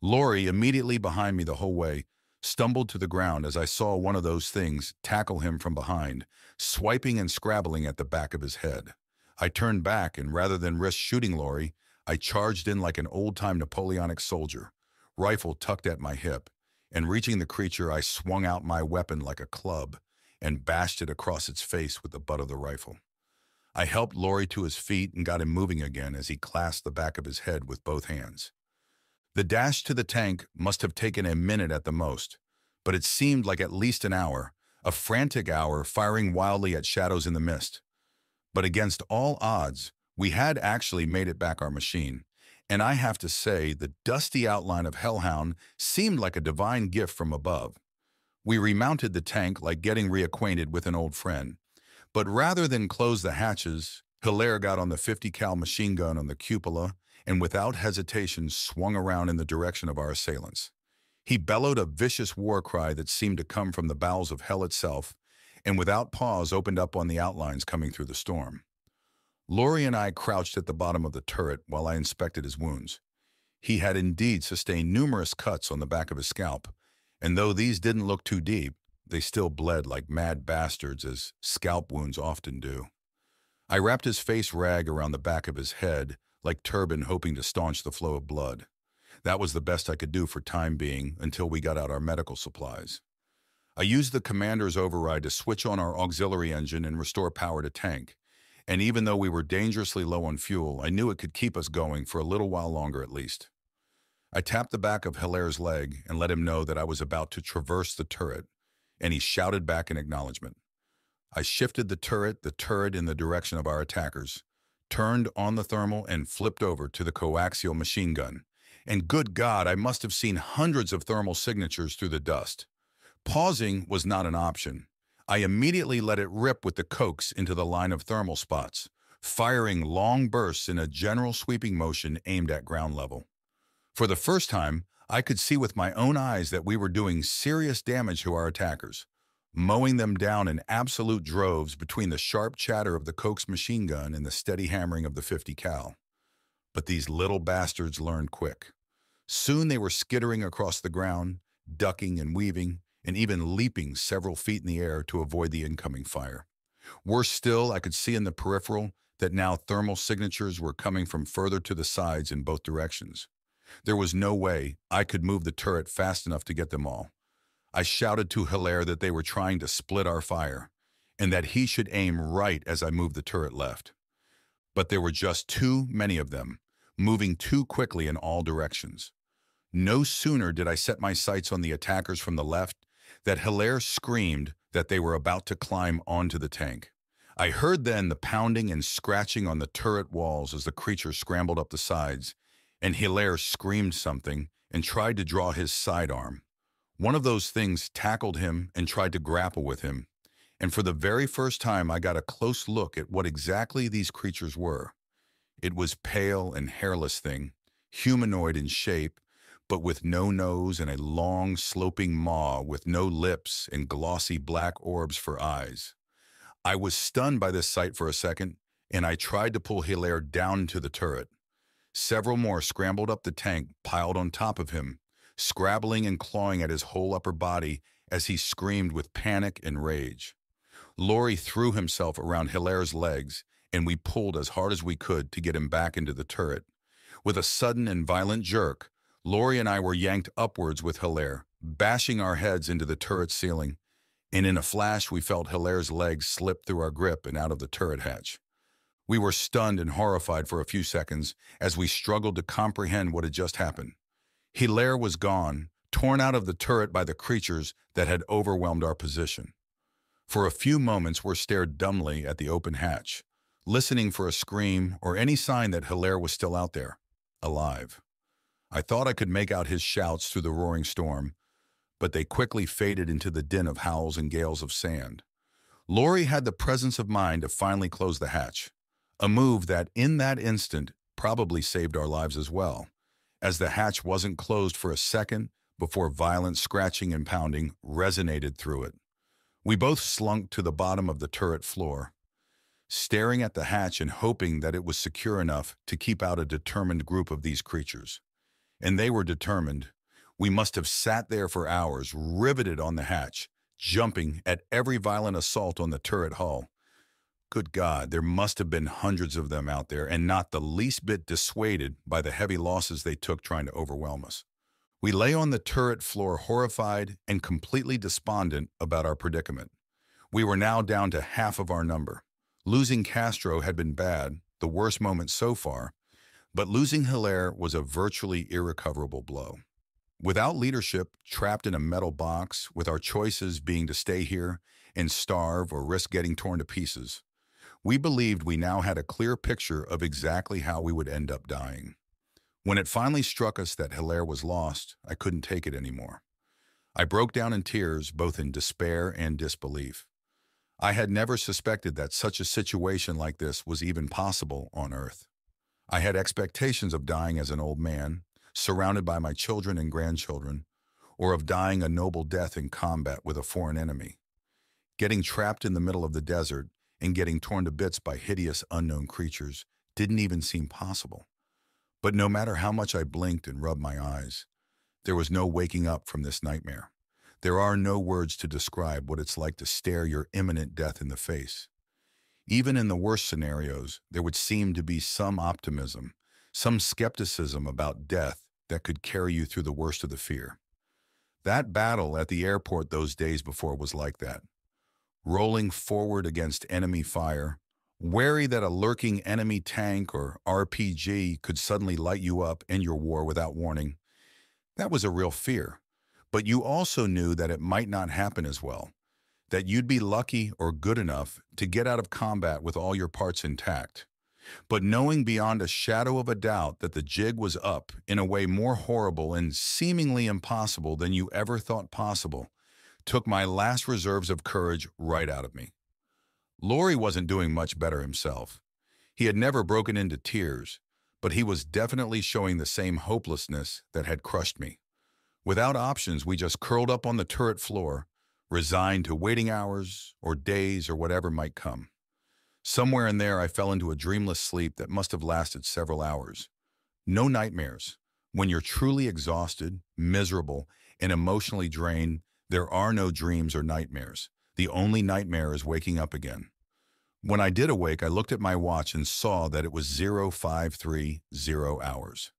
Laurie, immediately behind me the whole way, stumbled to the ground as I saw one of those things tackle him from behind, swiping and scrabbling at the back of his head. I turned back, and rather than risk shooting Laurie, I charged in like an old-time Napoleonic soldier, rifle tucked at my hip, and reaching the creature, I swung out my weapon like a club and bashed it across its face with the butt of the rifle. I helped Laurie to his feet and got him moving again as he clasped the back of his head with both hands. The dash to the tank must have taken a minute at the most, but it seemed like at least an hour, a frantic hour firing wildly at shadows in the mist. But against all odds, we had actually made it back our machine, and I have to say the dusty outline of Hellhound seemed like a divine gift from above. We remounted the tank like getting reacquainted with an old friend, but rather than close the hatches, Hilaire got on the 50 cal machine gun on the cupola and without hesitation swung around in the direction of our assailants. He bellowed a vicious war cry that seemed to come from the bowels of hell itself, and without pause opened up on the outlines coming through the storm. Laurie and I crouched at the bottom of the turret while I inspected his wounds. He had indeed sustained numerous cuts on the back of his scalp, and though these didn't look too deep, they still bled like mad bastards as scalp wounds often do. I wrapped his face rag around the back of his head, like turban, hoping to staunch the flow of blood. That was the best I could do for time being until we got out our medical supplies. I used the commander's override to switch on our auxiliary engine and restore power to tank. And even though we were dangerously low on fuel, I knew it could keep us going for a little while longer at least. I tapped the back of Hilaire's leg and let him know that I was about to traverse the turret, and he shouted back in acknowledgement. I shifted the turret in the direction of our attackers, turned on the thermal and flipped over to the coaxial machine gun. And good God, I must have seen hundreds of thermal signatures through the dust. Pausing was not an option. I immediately let it rip with the coax into the line of thermal spots, firing long bursts in a general sweeping motion aimed at ground level. For the first time, I could see with my own eyes that we were doing serious damage to our attackers, mowing them down in absolute droves between the sharp chatter of the coax machine gun and the steady hammering of the 50 cal. But these little bastards learned quick. Soon they were skittering across the ground, ducking and weaving, and even leaping several feet in the air to avoid the incoming fire. Worse still, I could see in the peripheral that now thermal signatures were coming from further to the sides in both directions. There was no way I could move the turret fast enough to get them all. I shouted to Hilaire that they were trying to split our fire, and that he should aim right as I moved the turret left. But there were just too many of them, moving too quickly in all directions. No sooner did I set my sights on the attackers from the left that Hilaire screamed that they were about to climb onto the tank. I heard then the pounding and scratching on the turret walls as the creature scrambled up the sides, and Hilaire screamed something and tried to draw his sidearm. One of those things tackled him and tried to grapple with him, and for the very first time I got a close look at what exactly these creatures were. It was pale and hairless thing, humanoid in shape, but with no nose and a long, sloping maw with no lips and glossy black orbs for eyes. I was stunned by this sight for a second, and I tried to pull Hilaire down to the turret. Several more scrambled up the tank, piled on top of him, scrabbling and clawing at his whole upper body as he screamed with panic and rage. Laurie threw himself around Hilaire's legs, and we pulled as hard as we could to get him back into the turret. With a sudden and violent jerk, Laurie and I were yanked upwards with Hilaire, bashing our heads into the turret ceiling, and in a flash we felt Hilaire's legs slip through our grip and out of the turret hatch. We were stunned and horrified for a few seconds as we struggled to comprehend what had just happened. Hilaire was gone, torn out of the turret by the creatures that had overwhelmed our position. For a few moments we stared dumbly at the open hatch, listening for a scream or any sign that Hilaire was still out there, alive. I thought I could make out his shouts through the roaring storm, but they quickly faded into the din of howls and gales of sand. Laurie had the presence of mind to finally close the hatch, a move that, in that instant, probably saved our lives as well, as the hatch wasn't closed for a second before violent scratching and pounding resonated through it. We both slunk to the bottom of the turret floor, staring at the hatch and hoping that it was secure enough to keep out a determined group of these creatures. And they were determined. We must have sat there for hours, riveted on the hatch, jumping at every violent assault on the turret hull. Good God, there must have been hundreds of them out there and not the least bit dissuaded by the heavy losses they took trying to overwhelm us. We lay on the turret floor horrified and completely despondent about our predicament. We were now down to half of our number. Losing Castro had been bad, the worst moment so far, but losing Hilaire was a virtually irrecoverable blow. Without leadership, trapped in a metal box, with our choices being to stay here and starve or risk getting torn to pieces, we believed we now had a clear picture of exactly how we would end up dying. When it finally struck us that Hilaire was lost, I couldn't take it anymore. I broke down in tears, both in despair and disbelief. I had never suspected that such a situation like this was even possible on Earth. I had expectations of dying as an old man, surrounded by my children and grandchildren, or of dying a noble death in combat with a foreign enemy. Getting trapped in the middle of the desert and getting torn to bits by hideous unknown creatures didn't even seem possible. But no matter how much I blinked and rubbed my eyes, there was no waking up from this nightmare. There are no words to describe what it's like to stare your imminent death in the face. Even in the worst scenarios, there would seem to be some optimism, some skepticism about death that could carry you through the worst of the fear. That battle at the airport those days before was like that. Rolling forward against enemy fire, wary that a lurking enemy tank or RPG could suddenly light you up in your war without warning. That was a real fear. But you also knew that it might not happen as well, that you'd be lucky or good enough to get out of combat with all your parts intact. But knowing beyond a shadow of a doubt that the jig was up in a way more horrible and seemingly impossible than you ever thought possible took my last reserves of courage right out of me. Laurie wasn't doing much better himself. He had never broken into tears, but he was definitely showing the same hopelessness that had crushed me. Without options, we just curled up on the turret floor, resigned to waiting hours or days or whatever might come. Somewhere in there, I fell into a dreamless sleep that must have lasted several hours. No nightmares. When you're truly exhausted, miserable, and emotionally drained, there are no dreams or nightmares. The only nightmare is waking up again. When I did awake, I looked at my watch and saw that it was 0530 hours.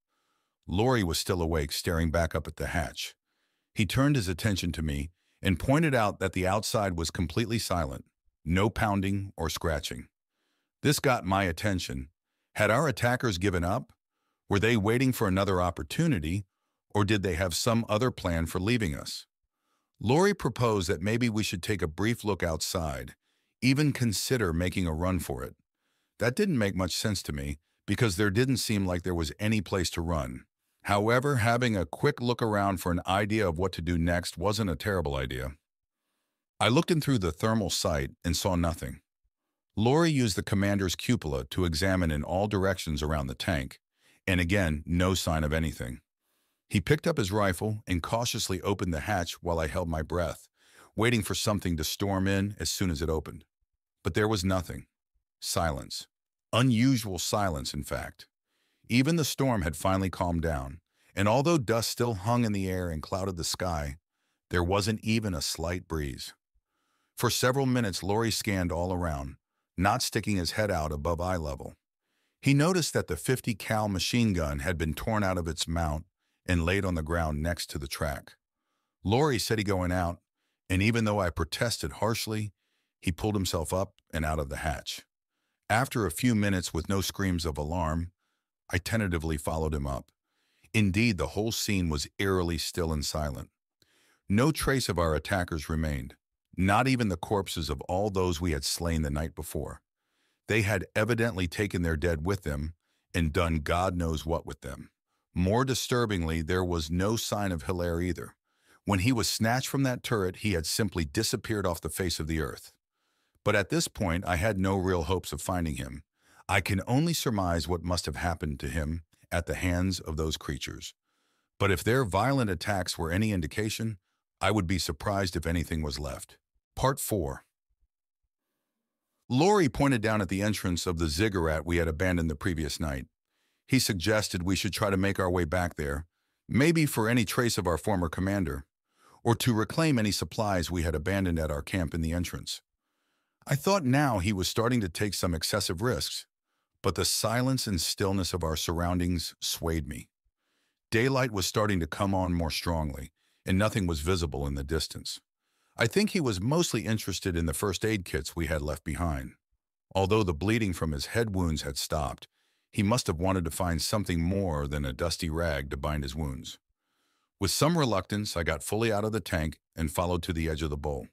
Laurie was still awake, staring back up at the hatch. He turned his attention to me and pointed out that the outside was completely silent, no pounding or scratching. This got my attention. Had our attackers given up? Were they waiting for another opportunity, or did they have some other plan for leaving us? Laurie proposed that maybe we should take a brief look outside, even consider making a run for it. That didn't make much sense to me, because there didn't seem like there was any place to run. However, having a quick look around for an idea of what to do next wasn't a terrible idea. I looked in through the thermal sight and saw nothing. Laurie used the commander's cupola to examine in all directions around the tank, and again, no sign of anything. He picked up his rifle and cautiously opened the hatch while I held my breath, waiting for something to storm in as soon as it opened. But there was nothing. Silence. Unusual silence, in fact. Even the storm had finally calmed down, and although dust still hung in the air and clouded the sky, there wasn't even a slight breeze. For several minutes, Laurie scanned all around, not sticking his head out above eye level. He noticed that the 50 cal machine gun had been torn out of its mount and laid on the ground next to the track. Laurie said he'd going out, and even though I protested harshly, he pulled himself up and out of the hatch. After a few minutes with no screams of alarm, I tentatively followed him up. Indeed, the whole scene was eerily still and silent. No trace of our attackers remained, not even the corpses of all those we had slain the night before. They had evidently taken their dead with them and done God knows what with them. More disturbingly, there was no sign of Hilaire either. When he was snatched from that turret, he had simply disappeared off the face of the earth. But at this point, I had no real hopes of finding him. I can only surmise what must have happened to him at the hands of those creatures. But if their violent attacks were any indication, I would be surprised if anything was left. Part 4. Laurie pointed down at the entrance of the ziggurat we had abandoned the previous night. He suggested we should try to make our way back there, maybe for any trace of our former commander, or to reclaim any supplies we had abandoned at our camp in the entrance. I thought now he was starting to take some excessive risks, but the silence and stillness of our surroundings swayed me. Daylight was starting to come on more strongly, and nothing was visible in the distance. I think he was mostly interested in the first aid kits we had left behind. Although the bleeding from his head wounds had stopped, he must have wanted to find something more than a dusty rag to bind his wounds. With some reluctance, I got fully out of the tank and followed to the edge of the bowl.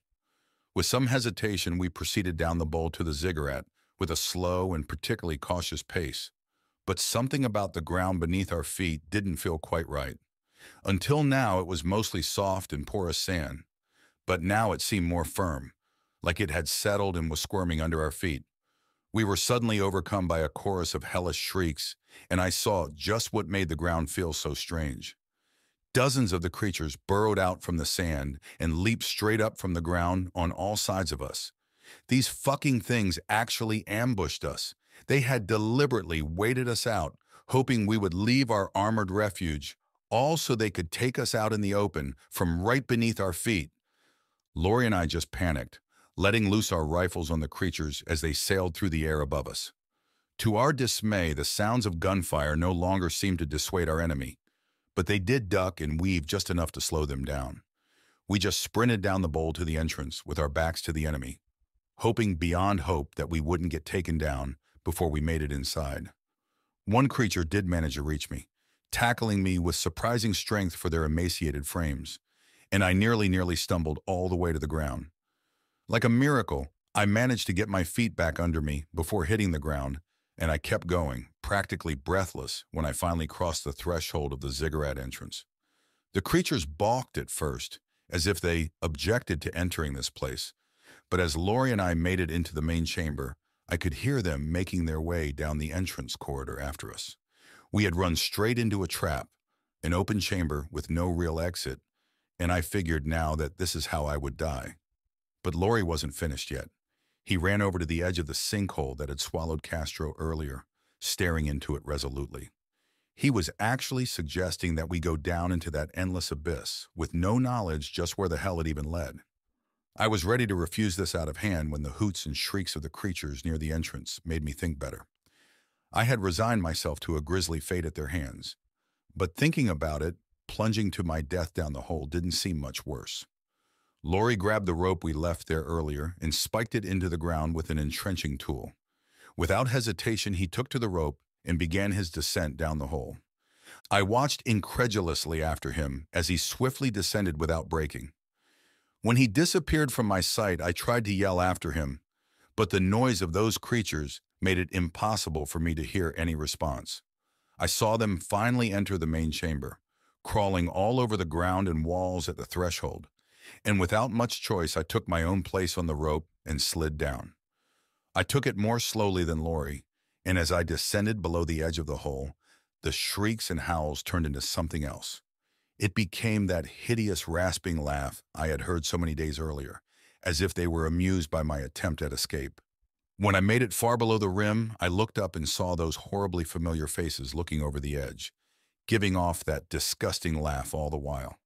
With some hesitation, we proceeded down the bowl to the ziggurat with a slow and particularly cautious pace. But something about the ground beneath our feet didn't feel quite right. Until now, it was mostly soft and porous sand, but now it seemed more firm, like it had settled and was squirming under our feet. We were suddenly overcome by a chorus of hellish shrieks, and I saw just what made the ground feel so strange. Dozens of the creatures burrowed out from the sand and leaped straight up from the ground on all sides of us. These fucking things actually ambushed us. They had deliberately waited us out, hoping we would leave our armored refuge, all so they could take us out in the open from right beneath our feet. Laurie and I just panicked. letting loose our rifles on the creatures as they sailed through the air above us. To our dismay, the sounds of gunfire no longer seemed to dissuade our enemy, but they did duck and weave just enough to slow them down. We just sprinted down the bowl to the entrance with our backs to the enemy, hoping beyond hope that we wouldn't get taken down before we made it inside. One creature did manage to reach me, tackling me with surprising strength for their emaciated frames, and I nearly stumbled all the way to the ground. Like a miracle, I managed to get my feet back under me before hitting the ground, and I kept going, practically breathless, when I finally crossed the threshold of the ziggurat entrance. The creatures balked at first, as if they objected to entering this place, but as Lori and I made it into the main chamber, I could hear them making their way down the entrance corridor after us. We had run straight into a trap, an open chamber with no real exit, and I figured now that this is how I would die. But Lori wasn't finished yet. He ran over to the edge of the sinkhole that had swallowed Castro earlier, staring into it resolutely. He was actually suggesting that we go down into that endless abyss, with no knowledge just where the hell it even led. I was ready to refuse this out of hand when the hoots and shrieks of the creatures near the entrance made me think better. I had resigned myself to a grisly fate at their hands, but thinking about it, plunging to my death down the hole didn't seem much worse. Lori grabbed the rope we left there earlier and spiked it into the ground with an entrenching tool. Without hesitation, he took to the rope and began his descent down the hole. I watched incredulously after him as he swiftly descended without breaking. When he disappeared from my sight, I tried to yell after him, but the noise of those creatures made it impossible for me to hear any response. I saw them finally enter the main chamber, crawling all over the ground and walls at the threshold, and without much choice I took my own place on the rope and slid down. I took it more slowly than Lori, and as I descended below the edge of the hole, the shrieks and howls turned into something else. It became that hideous rasping laugh I had heard so many days earlier, as if they were amused by my attempt at escape. When I made it far below the rim, I looked up and saw those horribly familiar faces looking over the edge, giving off that disgusting laugh all the while.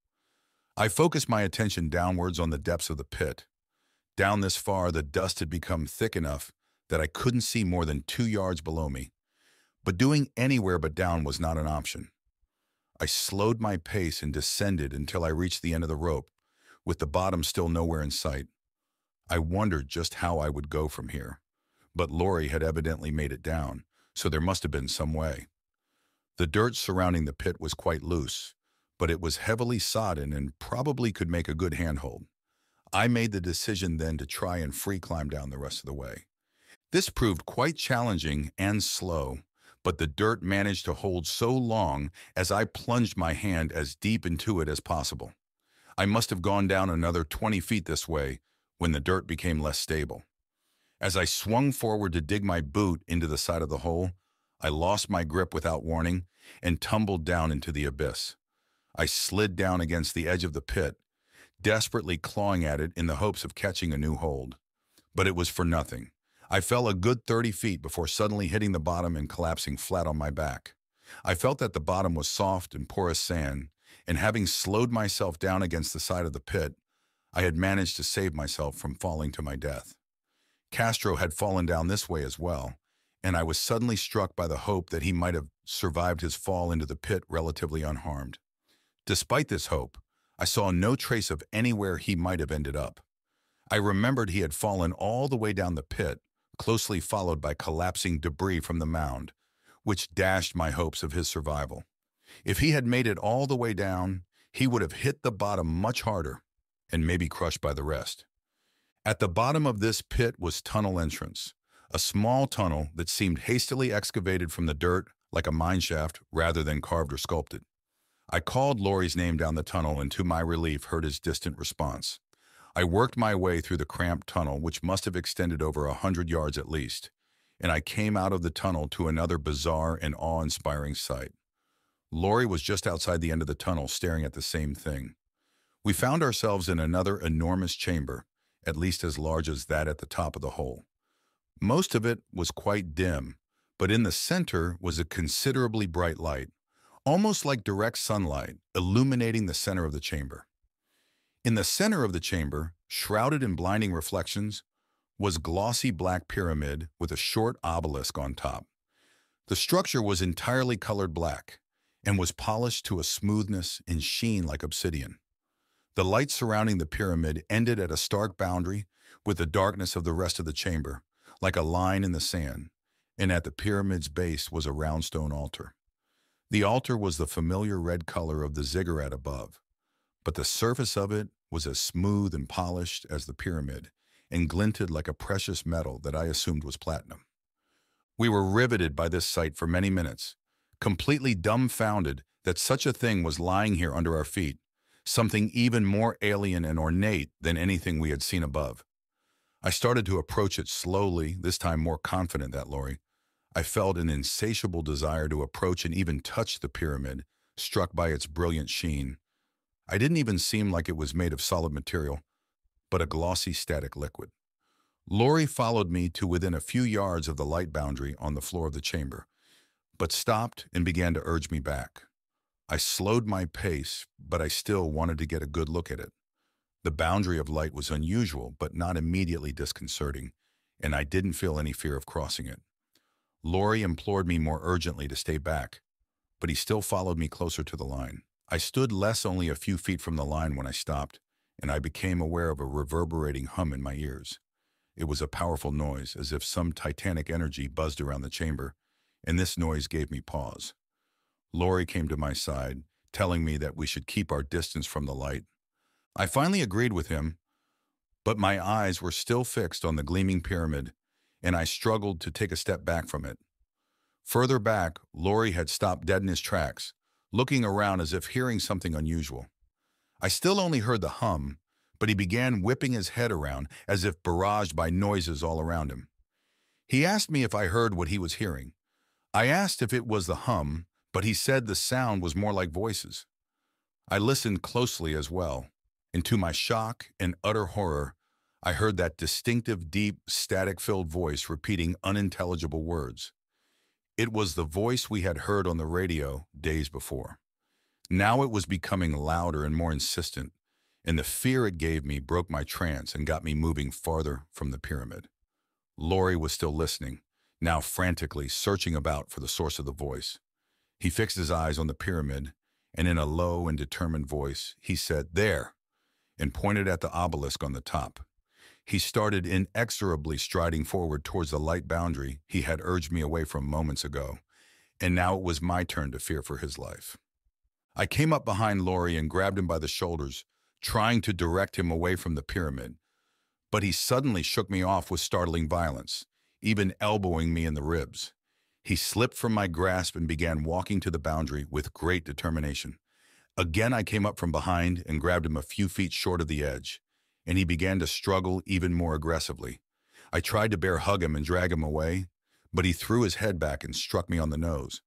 I focused my attention downwards on the depths of the pit. Down this far, the dust had become thick enough that I couldn't see more than 2 yards below me, but doing anywhere but down was not an option. I slowed my pace and descended until I reached the end of the rope, with the bottom still nowhere in sight. I wondered just how I would go from here, but Lori had evidently made it down, so there must have been some way. The dirt surrounding the pit was quite loose, but it was heavily sodden and probably could make a good handhold. I made the decision then to try and free climb down the rest of the way. This proved quite challenging and slow, but the dirt managed to hold so long as I plunged my hand as deep into it as possible. I must have gone down another 20 feet this way when the dirt became less stable. As I swung forward to dig my boot into the side of the hole, I lost my grip without warning and tumbled down into the abyss. I slid down against the edge of the pit, desperately clawing at it in the hopes of catching a new hold. But it was for nothing. I fell a good 30 feet before suddenly hitting the bottom and collapsing flat on my back. I felt that the bottom was soft and porous sand, and having slowed myself down against the side of the pit, I had managed to save myself from falling to my death. Castro had fallen down this way as well, and I was suddenly struck by the hope that he might have survived his fall into the pit relatively unharmed. Despite this hope, I saw no trace of anywhere he might have ended up. I remembered he had fallen all the way down the pit, closely followed by collapsing debris from the mound, which dashed my hopes of his survival. If he had made it all the way down, he would have hit the bottom much harder and maybe crushed by the rest. At the bottom of this pit was tunnel entrance, a small tunnel that seemed hastily excavated from the dirt like a mine shaft rather than carved or sculpted. I called Lori's name down the tunnel and to my relief heard his distant response. I worked my way through the cramped tunnel, which must have extended over 100 yards at least, and I came out of the tunnel to another bizarre and awe-inspiring sight. Lori was just outside the end of the tunnel staring at the same thing. We found ourselves in another enormous chamber, at least as large as that at the top of the hole. Most of it was quite dim, but in the center was a considerably bright light, almost like direct sunlight, illuminating the center of the chamber. In the center of the chamber, shrouded in blinding reflections, was glossy black pyramid with a short obelisk on top. The structure was entirely colored black and was polished to a smoothness and sheen like obsidian. The light surrounding the pyramid ended at a stark boundary with the darkness of the rest of the chamber, like a line in the sand, and at the pyramid's base was a round stone altar. The altar was the familiar red color of the ziggurat above, but the surface of it was as smooth and polished as the pyramid and glinted like a precious metal that I assumed was platinum. We were riveted by this sight for many minutes, completely dumbfounded that such a thing was lying here under our feet, something even more alien and ornate than anything we had seen above. I started to approach it slowly, this time more confident that Lori. I felt an insatiable desire to approach and even touch the pyramid, struck by its brilliant sheen. I didn't even seem like it was made of solid material, but a glossy static liquid. Lori followed me to within a few yards of the light boundary on the floor of the chamber, but stopped and began to urge me back. I slowed my pace, but I still wanted to get a good look at it. The boundary of light was unusual, but not immediately disconcerting, and I didn't feel any fear of crossing it. Lori implored me more urgently to stay back, but he still followed me closer to the line. I stood only a few feet from the line when I stopped, and I became aware of a reverberating hum in my ears. It was a powerful noise, as if some titanic energy buzzed around the chamber, and this noise gave me pause. Lori came to my side, telling me that we should keep our distance from the light. I finally agreed with him, but my eyes were still fixed on the gleaming pyramid, and I struggled to take a step back from it. Further back, Lori had stopped dead in his tracks, looking around as if hearing something unusual. I still only heard the hum, but he began whipping his head around as if barraged by noises all around him. He asked me if I heard what he was hearing. I asked if it was the hum, but he said the sound was more like voices. I listened closely as well, and to my shock and utter horror, I heard that distinctive, deep, static-filled voice repeating unintelligible words. It was the voice we had heard on the radio days before. Now it was becoming louder and more insistent, and the fear it gave me broke my trance and got me moving farther from the pyramid. Lori was still listening, now frantically searching about for the source of the voice. He fixed his eyes on the pyramid, and in a low and determined voice, he said, "There," and pointed at the obelisk on the top. He started inexorably striding forward towards the light boundary he had urged me away from moments ago, and now it was my turn to fear for his life. I came up behind Lori and grabbed him by the shoulders, trying to direct him away from the pyramid, but he suddenly shook me off with startling violence, even elbowing me in the ribs. He slipped from my grasp and began walking to the boundary with great determination. Again, I came up from behind and grabbed him a few feet short of the edge, and he began to struggle even more aggressively. I tried to bear hug him and drag him away, but he threw his head back and struck me on the nose.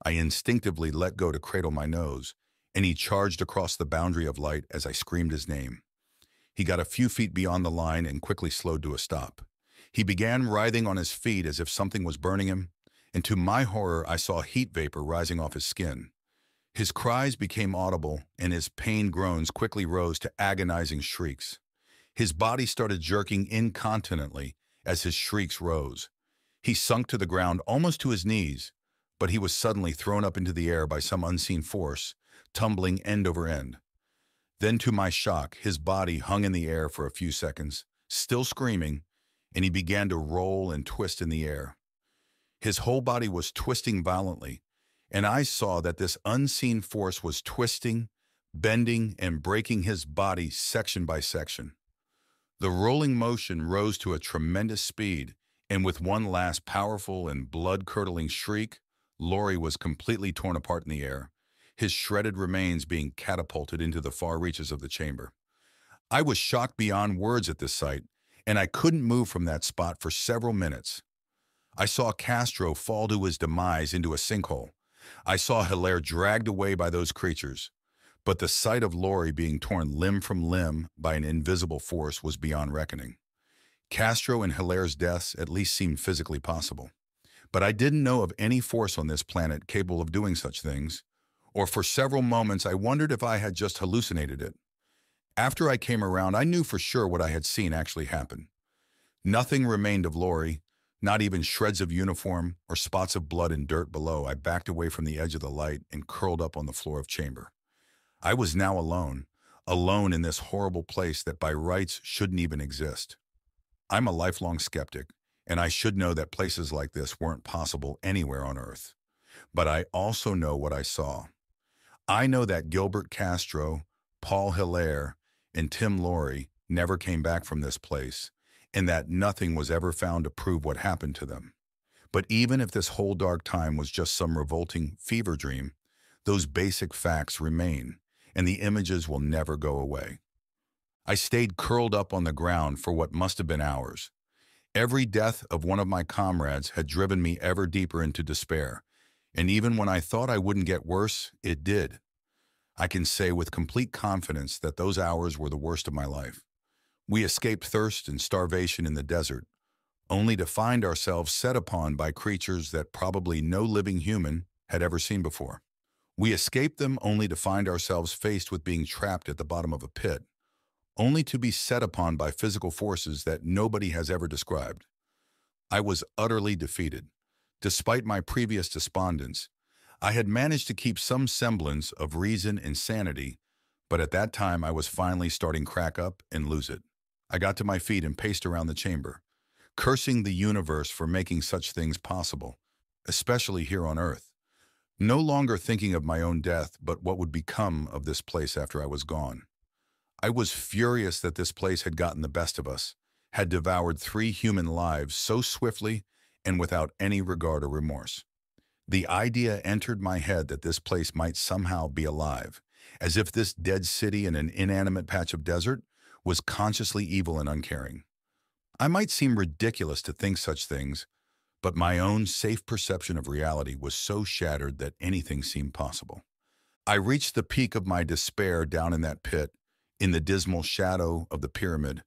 I instinctively let go to cradle my nose, and he charged across the boundary of light as I screamed his name. He got a few feet beyond the line and quickly slowed to a stop. He began writhing on his feet as if something was burning him, and to my horror I saw heat vapor rising off his skin. His cries became audible, and his pained groans quickly rose to agonizing shrieks. His body started jerking incontinently as his shrieks rose. He sunk to the ground almost to his knees, but he was suddenly thrown up into the air by some unseen force, tumbling end over end. Then, to my shock, his body hung in the air for a few seconds, still screaming, and he began to roll and twist in the air. His whole body was twisting violently, and I saw that this unseen force was twisting, bending, and breaking his body section by section. The rolling motion rose to a tremendous speed, and with one last powerful and blood-curdling shriek, Lori was completely torn apart in the air, his shredded remains being catapulted into the far reaches of the chamber. I was shocked beyond words at this sight, and I couldn't move from that spot for several minutes. I saw Castro fall to his demise into a sinkhole. I saw Hilaire dragged away by those creatures, but the sight of Lori being torn limb from limb by an invisible force was beyond reckoning. Castro and Hilaire's deaths at least seemed physically possible, but I didn't know of any force on this planet capable of doing such things, or for several moments I wondered if I had just hallucinated it. After I came around, I knew for sure what I had seen actually happened. Nothing remained of Lori, not even shreds of uniform or spots of blood and dirt below. I backed away from the edge of the light and curled up on the floor of chamber. I was now alone, alone in this horrible place that by rights shouldn't even exist. I'm a lifelong skeptic, and I should know that places like this weren't possible anywhere on Earth. But I also know what I saw. I know that Gilbert Castro, Paul Hilaire, and Tim Laurie never came back from this place, and that nothing was ever found to prove what happened to them. But even if this whole dark time was just some revolting fever dream, those basic facts remain, and the images will never go away. I stayed curled up on the ground for what must have been hours. Every death of one of my comrades had driven me ever deeper into despair, and even when I thought I wouldn't get worse, it did. I can say with complete confidence that those hours were the worst of my life. We escaped thirst and starvation in the desert, only to find ourselves set upon by creatures that probably no living human had ever seen before. We escaped them only to find ourselves faced with being trapped at the bottom of a pit, only to be set upon by physical forces that nobody has ever described. I was utterly defeated. Despite my previous despondence, I had managed to keep some semblance of reason and sanity, but at that time I was finally starting to crack up and lose it. I got to my feet and paced around the chamber, cursing the universe for making such things possible, especially here on Earth. No longer thinking of my own death, but what would become of this place after I was gone. I was furious that this place had gotten the best of us, had devoured 3 human lives so swiftly and without any regard or remorse. The idea entered my head that this place might somehow be alive, as if this dead city in an inanimate patch of desert was consciously evil and uncaring. I might seem ridiculous to think such things, but my own safe perception of reality was so shattered that anything seemed possible. I reached the peak of my despair down in that pit, in the dismal shadow of the pyramid,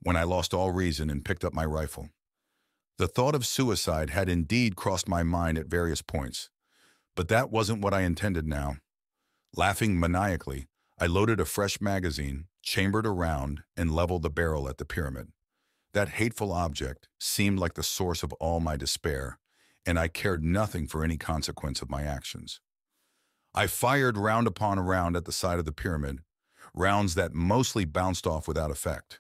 when I lost all reason and picked up my rifle. The thought of suicide had indeed crossed my mind at various points, but that wasn't what I intended now. Laughing maniacally, I loaded a fresh magazine, chambered a round, and leveled the barrel at the pyramid. That hateful object seemed like the source of all my despair, and I cared nothing for any consequence of my actions. I fired round upon round at the side of the pyramid, rounds that mostly bounced off without effect.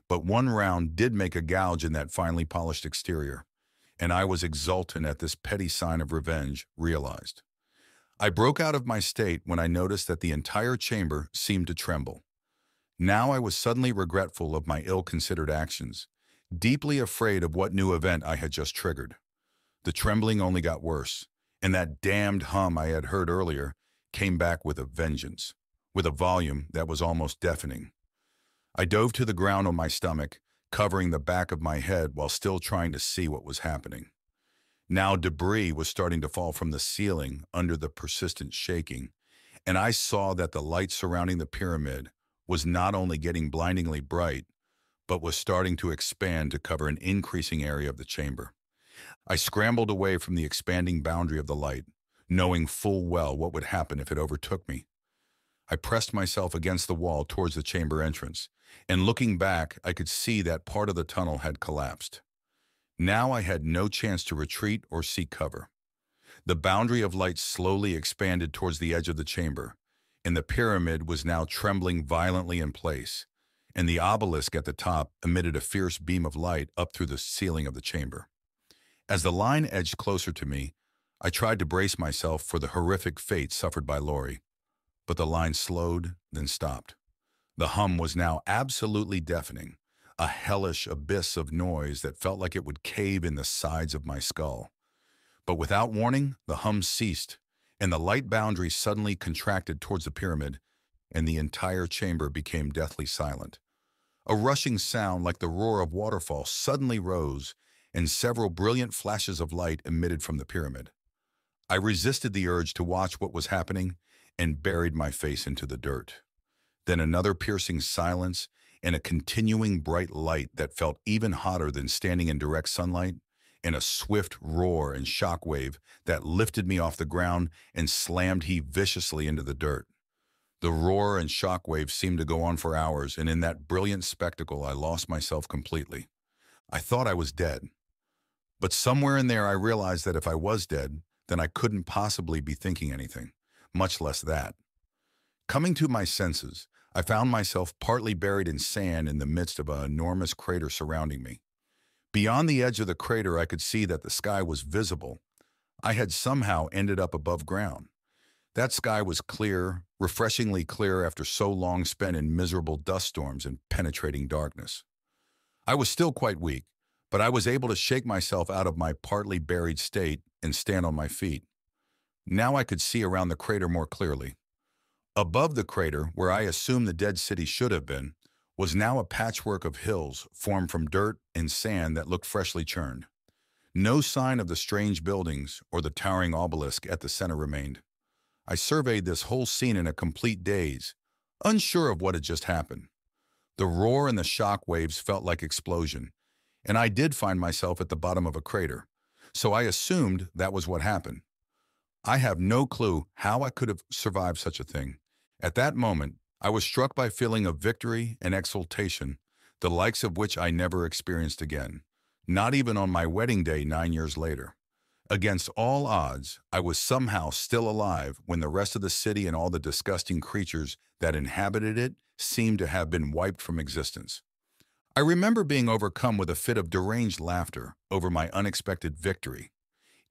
But one round did make a gouge in that finely polished exterior, and I was exultant at this petty sign of revenge realized. I broke out of my state when I noticed that the entire chamber seemed to tremble. Now I was suddenly regretful of my ill-considered actions, deeply afraid of what new event I had just triggered. The trembling only got worse, and that damned hum I had heard earlier came back with a vengeance, with a volume that was almost deafening. I dove to the ground on my stomach, covering the back of my head while still trying to see what was happening. Now debris was starting to fall from the ceiling under the persistent shaking, and I saw that the light surrounding the pyramid was not only getting blindingly bright, but was starting to expand to cover an increasing area of the chamber. I scrambled away from the expanding boundary of the light, knowing full well what would happen if it overtook me. I pressed myself against the wall towards the chamber entrance, and looking back, I could see that part of the tunnel had collapsed. Now I had no chance to retreat or seek cover. The boundary of light slowly expanded towards the edge of the chamber, and the pyramid was now trembling violently in place, and the obelisk at the top emitted a fierce beam of light up through the ceiling of the chamber. As the line edged closer to me, I tried to brace myself for the horrific fate suffered by Lori, but the line slowed, then stopped. The hum was now absolutely deafening, a hellish abyss of noise that felt like it would cave in the sides of my skull. But without warning, the hum ceased, and the light boundary suddenly contracted towards the pyramid, and the entire chamber became deathly silent. A rushing sound like the roar of waterfall suddenly rose, and several brilliant flashes of light emitted from the pyramid. I resisted the urge to watch what was happening and buried my face into the dirt. Then another piercing silence and a continuing bright light that felt even hotter than standing in direct sunlight, and a swift roar and shockwave that lifted me off the ground and slammed me viciously into the dirt. The roar and shockwaves seemed to go on for hours, and in that brilliant spectacle, I lost myself completely. I thought I was dead. But somewhere in there, I realized that if I was dead, then I couldn't possibly be thinking anything, much less that. Coming to my senses, I found myself partly buried in sand in the midst of an enormous crater surrounding me. Beyond the edge of the crater, I could see that the sky was visible. I had somehow ended up above ground. That sky was clear, refreshingly clear after so long spent in miserable dust storms and penetrating darkness. I was still quite weak, but I was able to shake myself out of my partly buried state and stand on my feet. Now I could see around the crater more clearly. Above the crater, where I assumed the dead city should have been, was now a patchwork of hills formed from dirt and sand that looked freshly churned. No sign of the strange buildings or the towering obelisk at the center remained. I surveyed this whole scene in a complete daze, unsure of what had just happened. The roar and the shock waves felt like explosion, and I did find myself at the bottom of a crater, so I assumed that was what happened. I have no clue how I could have survived such a thing. At that moment, I was struck by a feeling of victory and exultation, the likes of which I never experienced again, not even on my wedding day 9 years later. Against all odds, I was somehow still alive when the rest of the city and all the disgusting creatures that inhabited it seemed to have been wiped from existence. I remember being overcome with a fit of deranged laughter over my unexpected victory.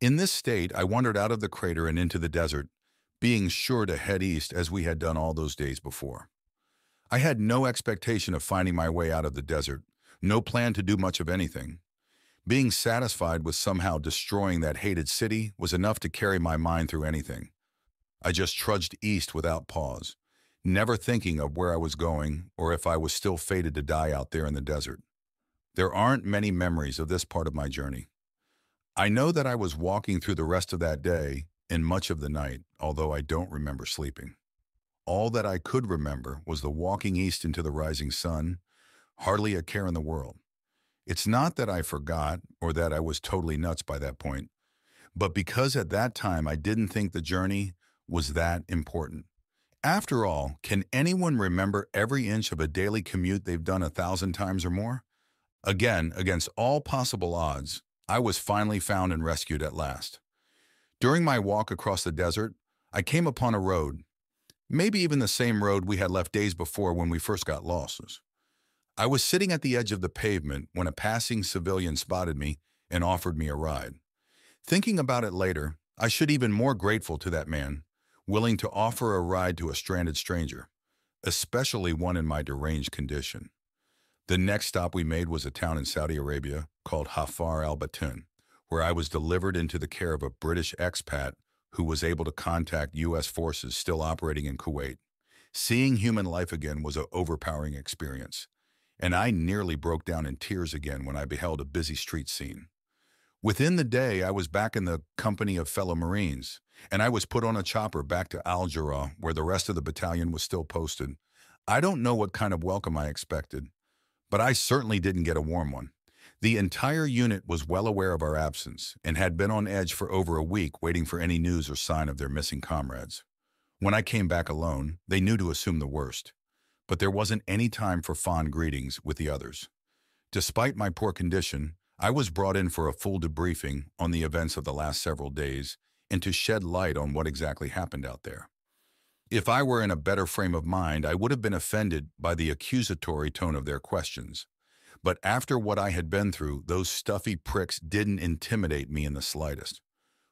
In this state, I wandered out of the crater and into the desert, being sure to head east as we had done all those days before. I had no expectation of finding my way out of the desert, no plan to do much of anything. Being satisfied with somehow destroying that hated city was enough to carry my mind through anything. I just trudged east without pause, never thinking of where I was going or if I was still fated to die out there in the desert. There aren't many memories of this part of my journey. I know that I was walking through the rest of that day and much of the night, although I don't remember sleeping. All that I could remember was the walking east into the rising sun, hardly a care in the world. It's not that I forgot or that I was totally nuts by that point, but because at that time I didn't think the journey was that important. After all, can anyone remember every inch of a daily commute they've done 1,000 times or more? Again, against all possible odds, I was finally found and rescued at last. During my walk across the desert, I came upon a road, maybe even the same road we had left days before when we first got lost. I was sitting at the edge of the pavement when a passing civilian spotted me and offered me a ride. Thinking about it later, I should even more grateful to that man, willing to offer a ride to a stranded stranger, especially one in my deranged condition. The next stop we made was a town in Saudi Arabia called Hafar al-Batun, where I was delivered into the care of a British expat who was able to contact U.S. forces still operating in Kuwait. Seeing human life again was an overpowering experience, and I nearly broke down in tears again when I beheld a busy street scene. Within the day, I was back in the company of fellow Marines, and I was put on a chopper back to Al-Jarrah, where the rest of the battalion was still posted. I don't know what kind of welcome I expected, but I certainly didn't get a warm one. The entire unit was well aware of our absence and had been on edge for over a week waiting for any news or sign of their missing comrades. When I came back alone, they knew to assume the worst, but there wasn't any time for fond greetings with the others. Despite my poor condition, I was brought in for a full debriefing on the events of the last several days and to shed light on what exactly happened out there. If I were in a better frame of mind, I would have been offended by the accusatory tone of their questions. But after what I had been through, those stuffy pricks didn't intimidate me in the slightest.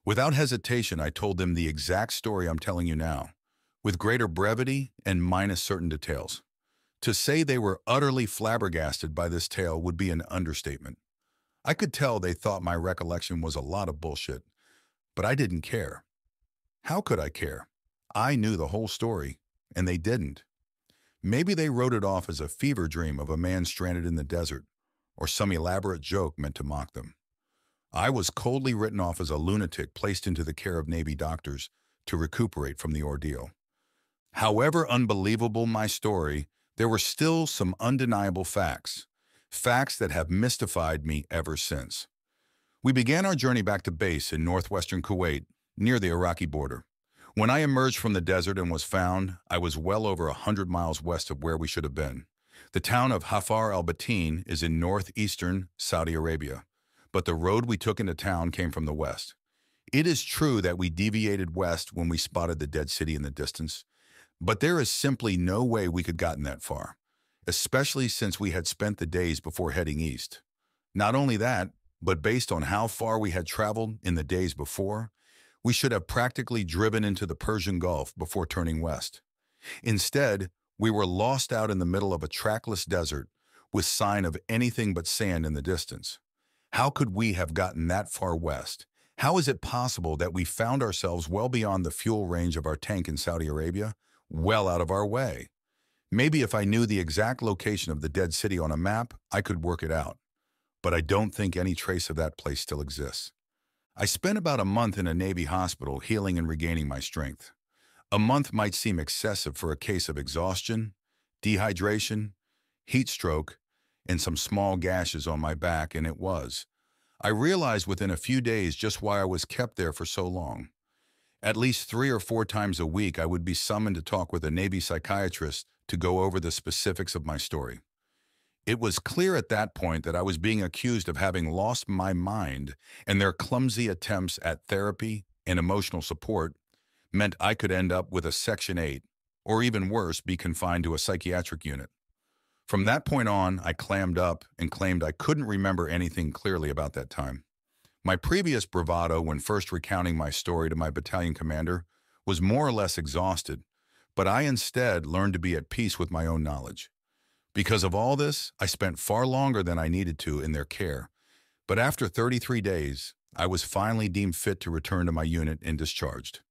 Without hesitation, I told them the exact story I'm telling you now, with greater brevity and minus certain details. To say they were utterly flabbergasted by this tale would be an understatement. I could tell they thought my recollection was a lot of bullshit, but I didn't care. How could I care? I knew the whole story, and they didn't. Maybe they wrote it off as a fever dream of a man stranded in the desert, or some elaborate joke meant to mock them. I was coldly written off as a lunatic placed into the care of Navy doctors to recuperate from the ordeal. However unbelievable my story, there were still some undeniable facts that have mystified me ever since. We began our journey back to base in northwestern Kuwait, near the Iraqi border. When I emerged from the desert and was found, I was well over 100 miles west of where we should have been. The town of Hafar al-Batin is in northeastern Saudi Arabia, but the road we took into town came from the west. It is true that we deviated west when we spotted the dead city in the distance, but there is simply no way we could gotten that far, especially since we had spent the days before heading east. Not only that, but based on how far we had traveled in the days before, we should have practically driven into the Persian Gulf before turning west. Instead, we were lost out in the middle of a trackless desert with sign of anything but sand in the distance. How could we have gotten that far west? How is it possible that we found ourselves well beyond the fuel range of our tank in Saudi Arabia, well out of our way? Maybe if I knew the exact location of the dead city on a map, I could work it out. But I don't think any trace of that place still exists. I spent about a month in a Navy hospital healing and regaining my strength. A month might seem excessive for a case of exhaustion, dehydration, heat stroke, and some small gashes on my back, and it was. I realized within a few days just why I was kept there for so long. At least 3 or 4 times a week, I would be summoned to talk with a Navy psychiatrist to go over the specifics of my story. It was clear at that point that I was being accused of having lost my mind, and their clumsy attempts at therapy and emotional support meant I could end up with a Section 8, or even worse, be confined to a psychiatric unit. From that point on, I clammed up and claimed I couldn't remember anything clearly about that time. My previous bravado when first recounting my story to my battalion commander was more or less exhausted, but I instead learned to be at peace with my own knowledge. Because of all this, I spent far longer than I needed to in their care, but after 33 days, I was finally deemed fit to return to my unit and discharged.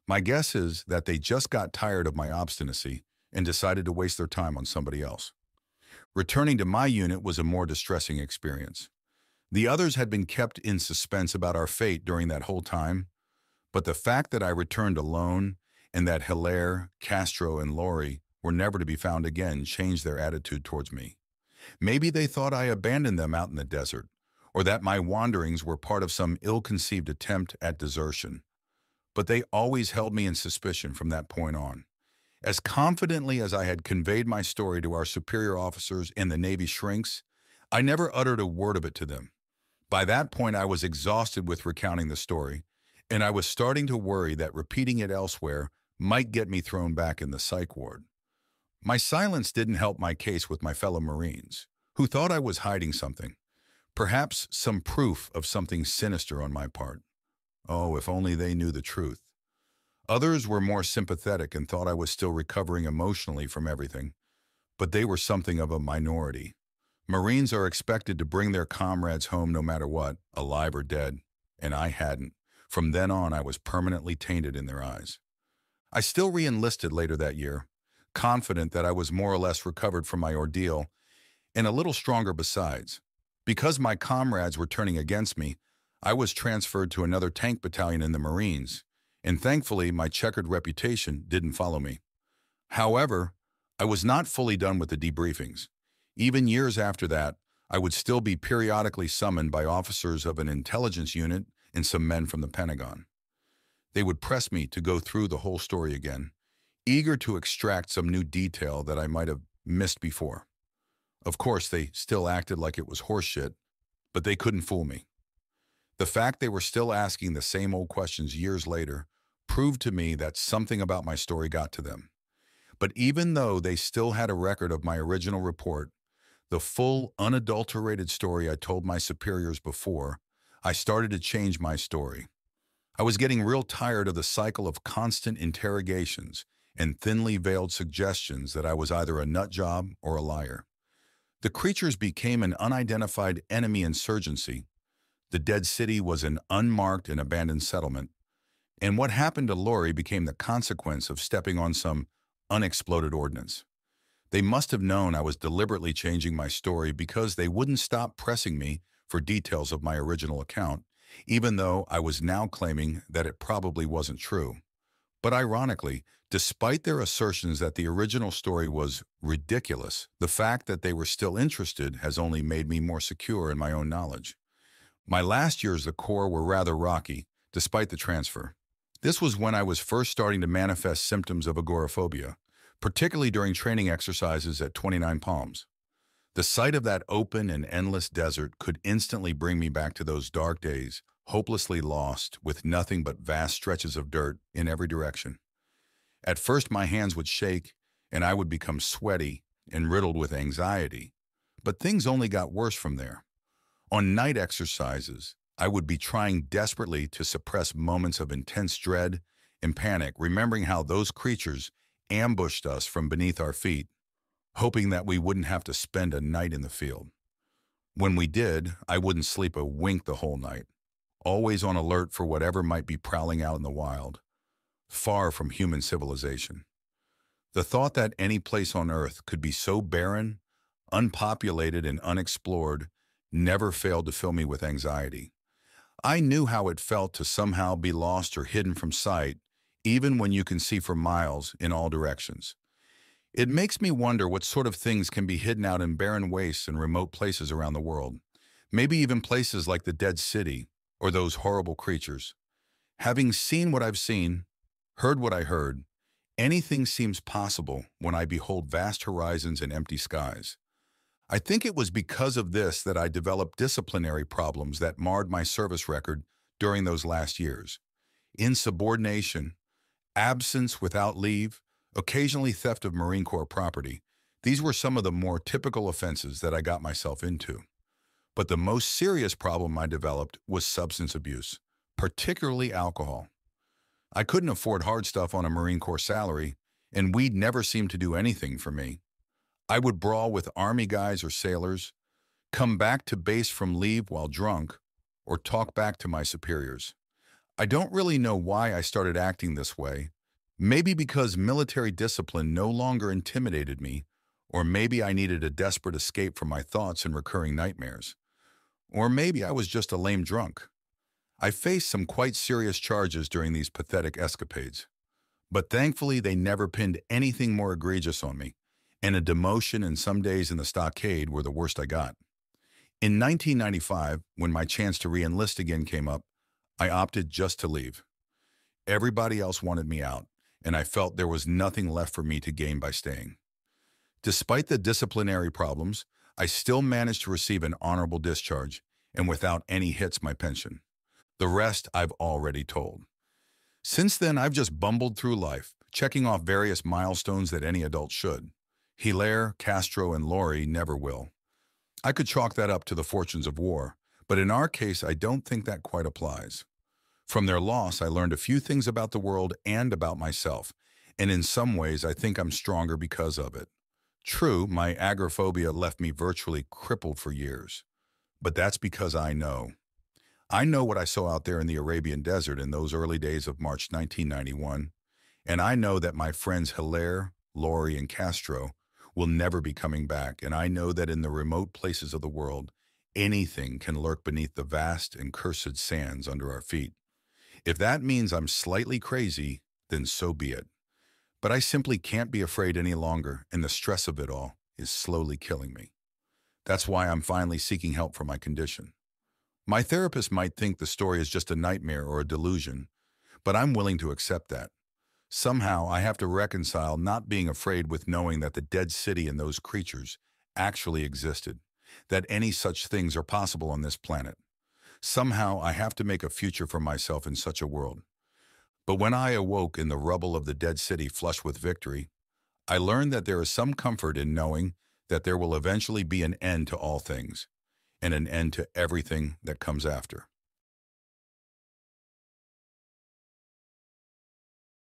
My guess is that they just got tired of my obstinacy and decided to waste their time on somebody else. Returning to my unit was a more distressing experience. The others had been kept in suspense about our fate during that whole time, but the fact that I returned alone and that Hilaire, Castro, and Lori were never to be found again changed their attitude towards me. Maybe they thought I abandoned them out in the desert, or that my wanderings were part of some ill-conceived attempt at desertion. But they always held me in suspicion from that point on. As confidently as I had conveyed my story to our superior officers and the Navy shrinks, I never uttered a word of it to them. By that point, I was exhausted with recounting the story, and I was starting to worry that repeating it elsewhere might get me thrown back in the psych ward. My silence didn't help my case with my fellow Marines, who thought I was hiding something, perhaps some proof of something sinister on my part. Oh, if only they knew the truth. Others were more sympathetic and thought I was still recovering emotionally from everything, but they were something of a minority. Marines are expected to bring their comrades home no matter what, alive or dead, and I hadn't. From then on, I was permanently tainted in their eyes. I still re-enlisted later that year, confident that I was more or less recovered from my ordeal, and a little stronger besides. Because my comrades were turning against me, I was transferred to another tank battalion in the Marines, and thankfully my checkered reputation didn't follow me. However, I was not fully done with the debriefings. Even years after that, I would still be periodically summoned by officers of an intelligence unit and some men from the Pentagon. They would press me to go through the whole story again, eager to extract some new detail that I might have missed before. Of course, they still acted like it was horseshit, but they couldn't fool me. The fact they were still asking the same old questions years later proved to me that something about my story got to them. But even though they still had a record of my original report, the full, unadulterated story I told my superiors before, I started to change my story. I was getting real tired of the cycle of constant interrogations and thinly veiled suggestions that I was either a nut job or a liar. The creatures became an unidentified enemy insurgency. The dead city was an unmarked and abandoned settlement, and what happened to Lori became the consequence of stepping on some unexploded ordnance. They must have known I was deliberately changing my story because they wouldn't stop pressing me for details of my original account, even though I was now claiming that it probably wasn't true. But ironically, despite their assertions that the original story was ridiculous, the fact that they were still interested has only made me more secure in my own knowledge. My last years at the Corps were rather rocky, despite the transfer. This was when I was first starting to manifest symptoms of agoraphobia, particularly during training exercises at 29 Palms. The sight of that open and endless desert could instantly bring me back to those dark days, hopelessly lost, with nothing but vast stretches of dirt in every direction. At first, my hands would shake, and I would become sweaty and riddled with anxiety. But things only got worse from there. On night exercises, I would be trying desperately to suppress moments of intense dread and panic, remembering how those creatures ambushed us from beneath our feet, hoping that we wouldn't have to spend a night in the field. When we did, I wouldn't sleep a wink the whole night, always on alert for whatever might be prowling out in the wild, far from human civilization. The thought that any place on Earth could be so barren, unpopulated, and unexplored never failed to fill me with anxiety. I knew how it felt to somehow be lost or hidden from sight, even when you can see for miles in all directions. It makes me wonder what sort of things can be hidden out in barren wastes and remote places around the world. Maybe even places like the Dead City or those horrible creatures. Having seen what I've seen, heard what I heard, anything seems possible when I behold vast horizons and empty skies. I think it was because of this that I developed disciplinary problems that marred my service record during those last years. Insubordination, absence without leave, occasionally theft of Marine Corps property. These were some of the more typical offenses that I got myself into. But the most serious problem I developed was substance abuse, particularly alcohol. I couldn't afford hard stuff on a Marine Corps salary, and weed never seemed to do anything for me. I would brawl with Army guys or sailors, come back to base from leave while drunk, or talk back to my superiors. I don't really know why I started acting this way. Maybe because military discipline no longer intimidated me, or maybe I needed a desperate escape from my thoughts and recurring nightmares. Or maybe I was just a lame drunk. I faced some quite serious charges during these pathetic escapades. But thankfully, they never pinned anything more egregious on me, and a demotion and some days in the stockade were the worst I got. In 1995, when my chance to re-enlist again came up, I opted just to leave. Everybody else wanted me out, and I felt there was nothing left for me to gain by staying. Despite the disciplinary problems, I still managed to receive an honorable discharge, and without any hits my pension. The rest I've already told. Since then, I've just bumbled through life, checking off various milestones that any adult should. Hilaire, Castro, and Laurie never will. I could chalk that up to the fortunes of war, but in our case, I don't think that quite applies. From their loss, I learned a few things about the world and about myself, and in some ways, I think I'm stronger because of it. True, my agoraphobia left me virtually crippled for years, but that's because I know. I know what I saw out there in the Arabian desert in those early days of March 1991, and I know that my friends Hilaire, Laurie, and Castro will never be coming back, and I know that in the remote places of the world, anything can lurk beneath the vast and cursed sands under our feet. If that means I'm slightly crazy, then so be it. But I simply can't be afraid any longer, and the stress of it all is slowly killing me. That's why I'm finally seeking help for my condition. My therapist might think the story is just a nightmare or a delusion, but I'm willing to accept that. Somehow, I have to reconcile not being afraid with knowing that the dead city and those creatures actually existed, that any such things are possible on this planet. Somehow, I have to make a future for myself in such a world. But when I awoke in the rubble of the dead city flush with victory, I learned that there is some comfort in knowing that there will eventually be an end to all things, and an end to everything that comes after.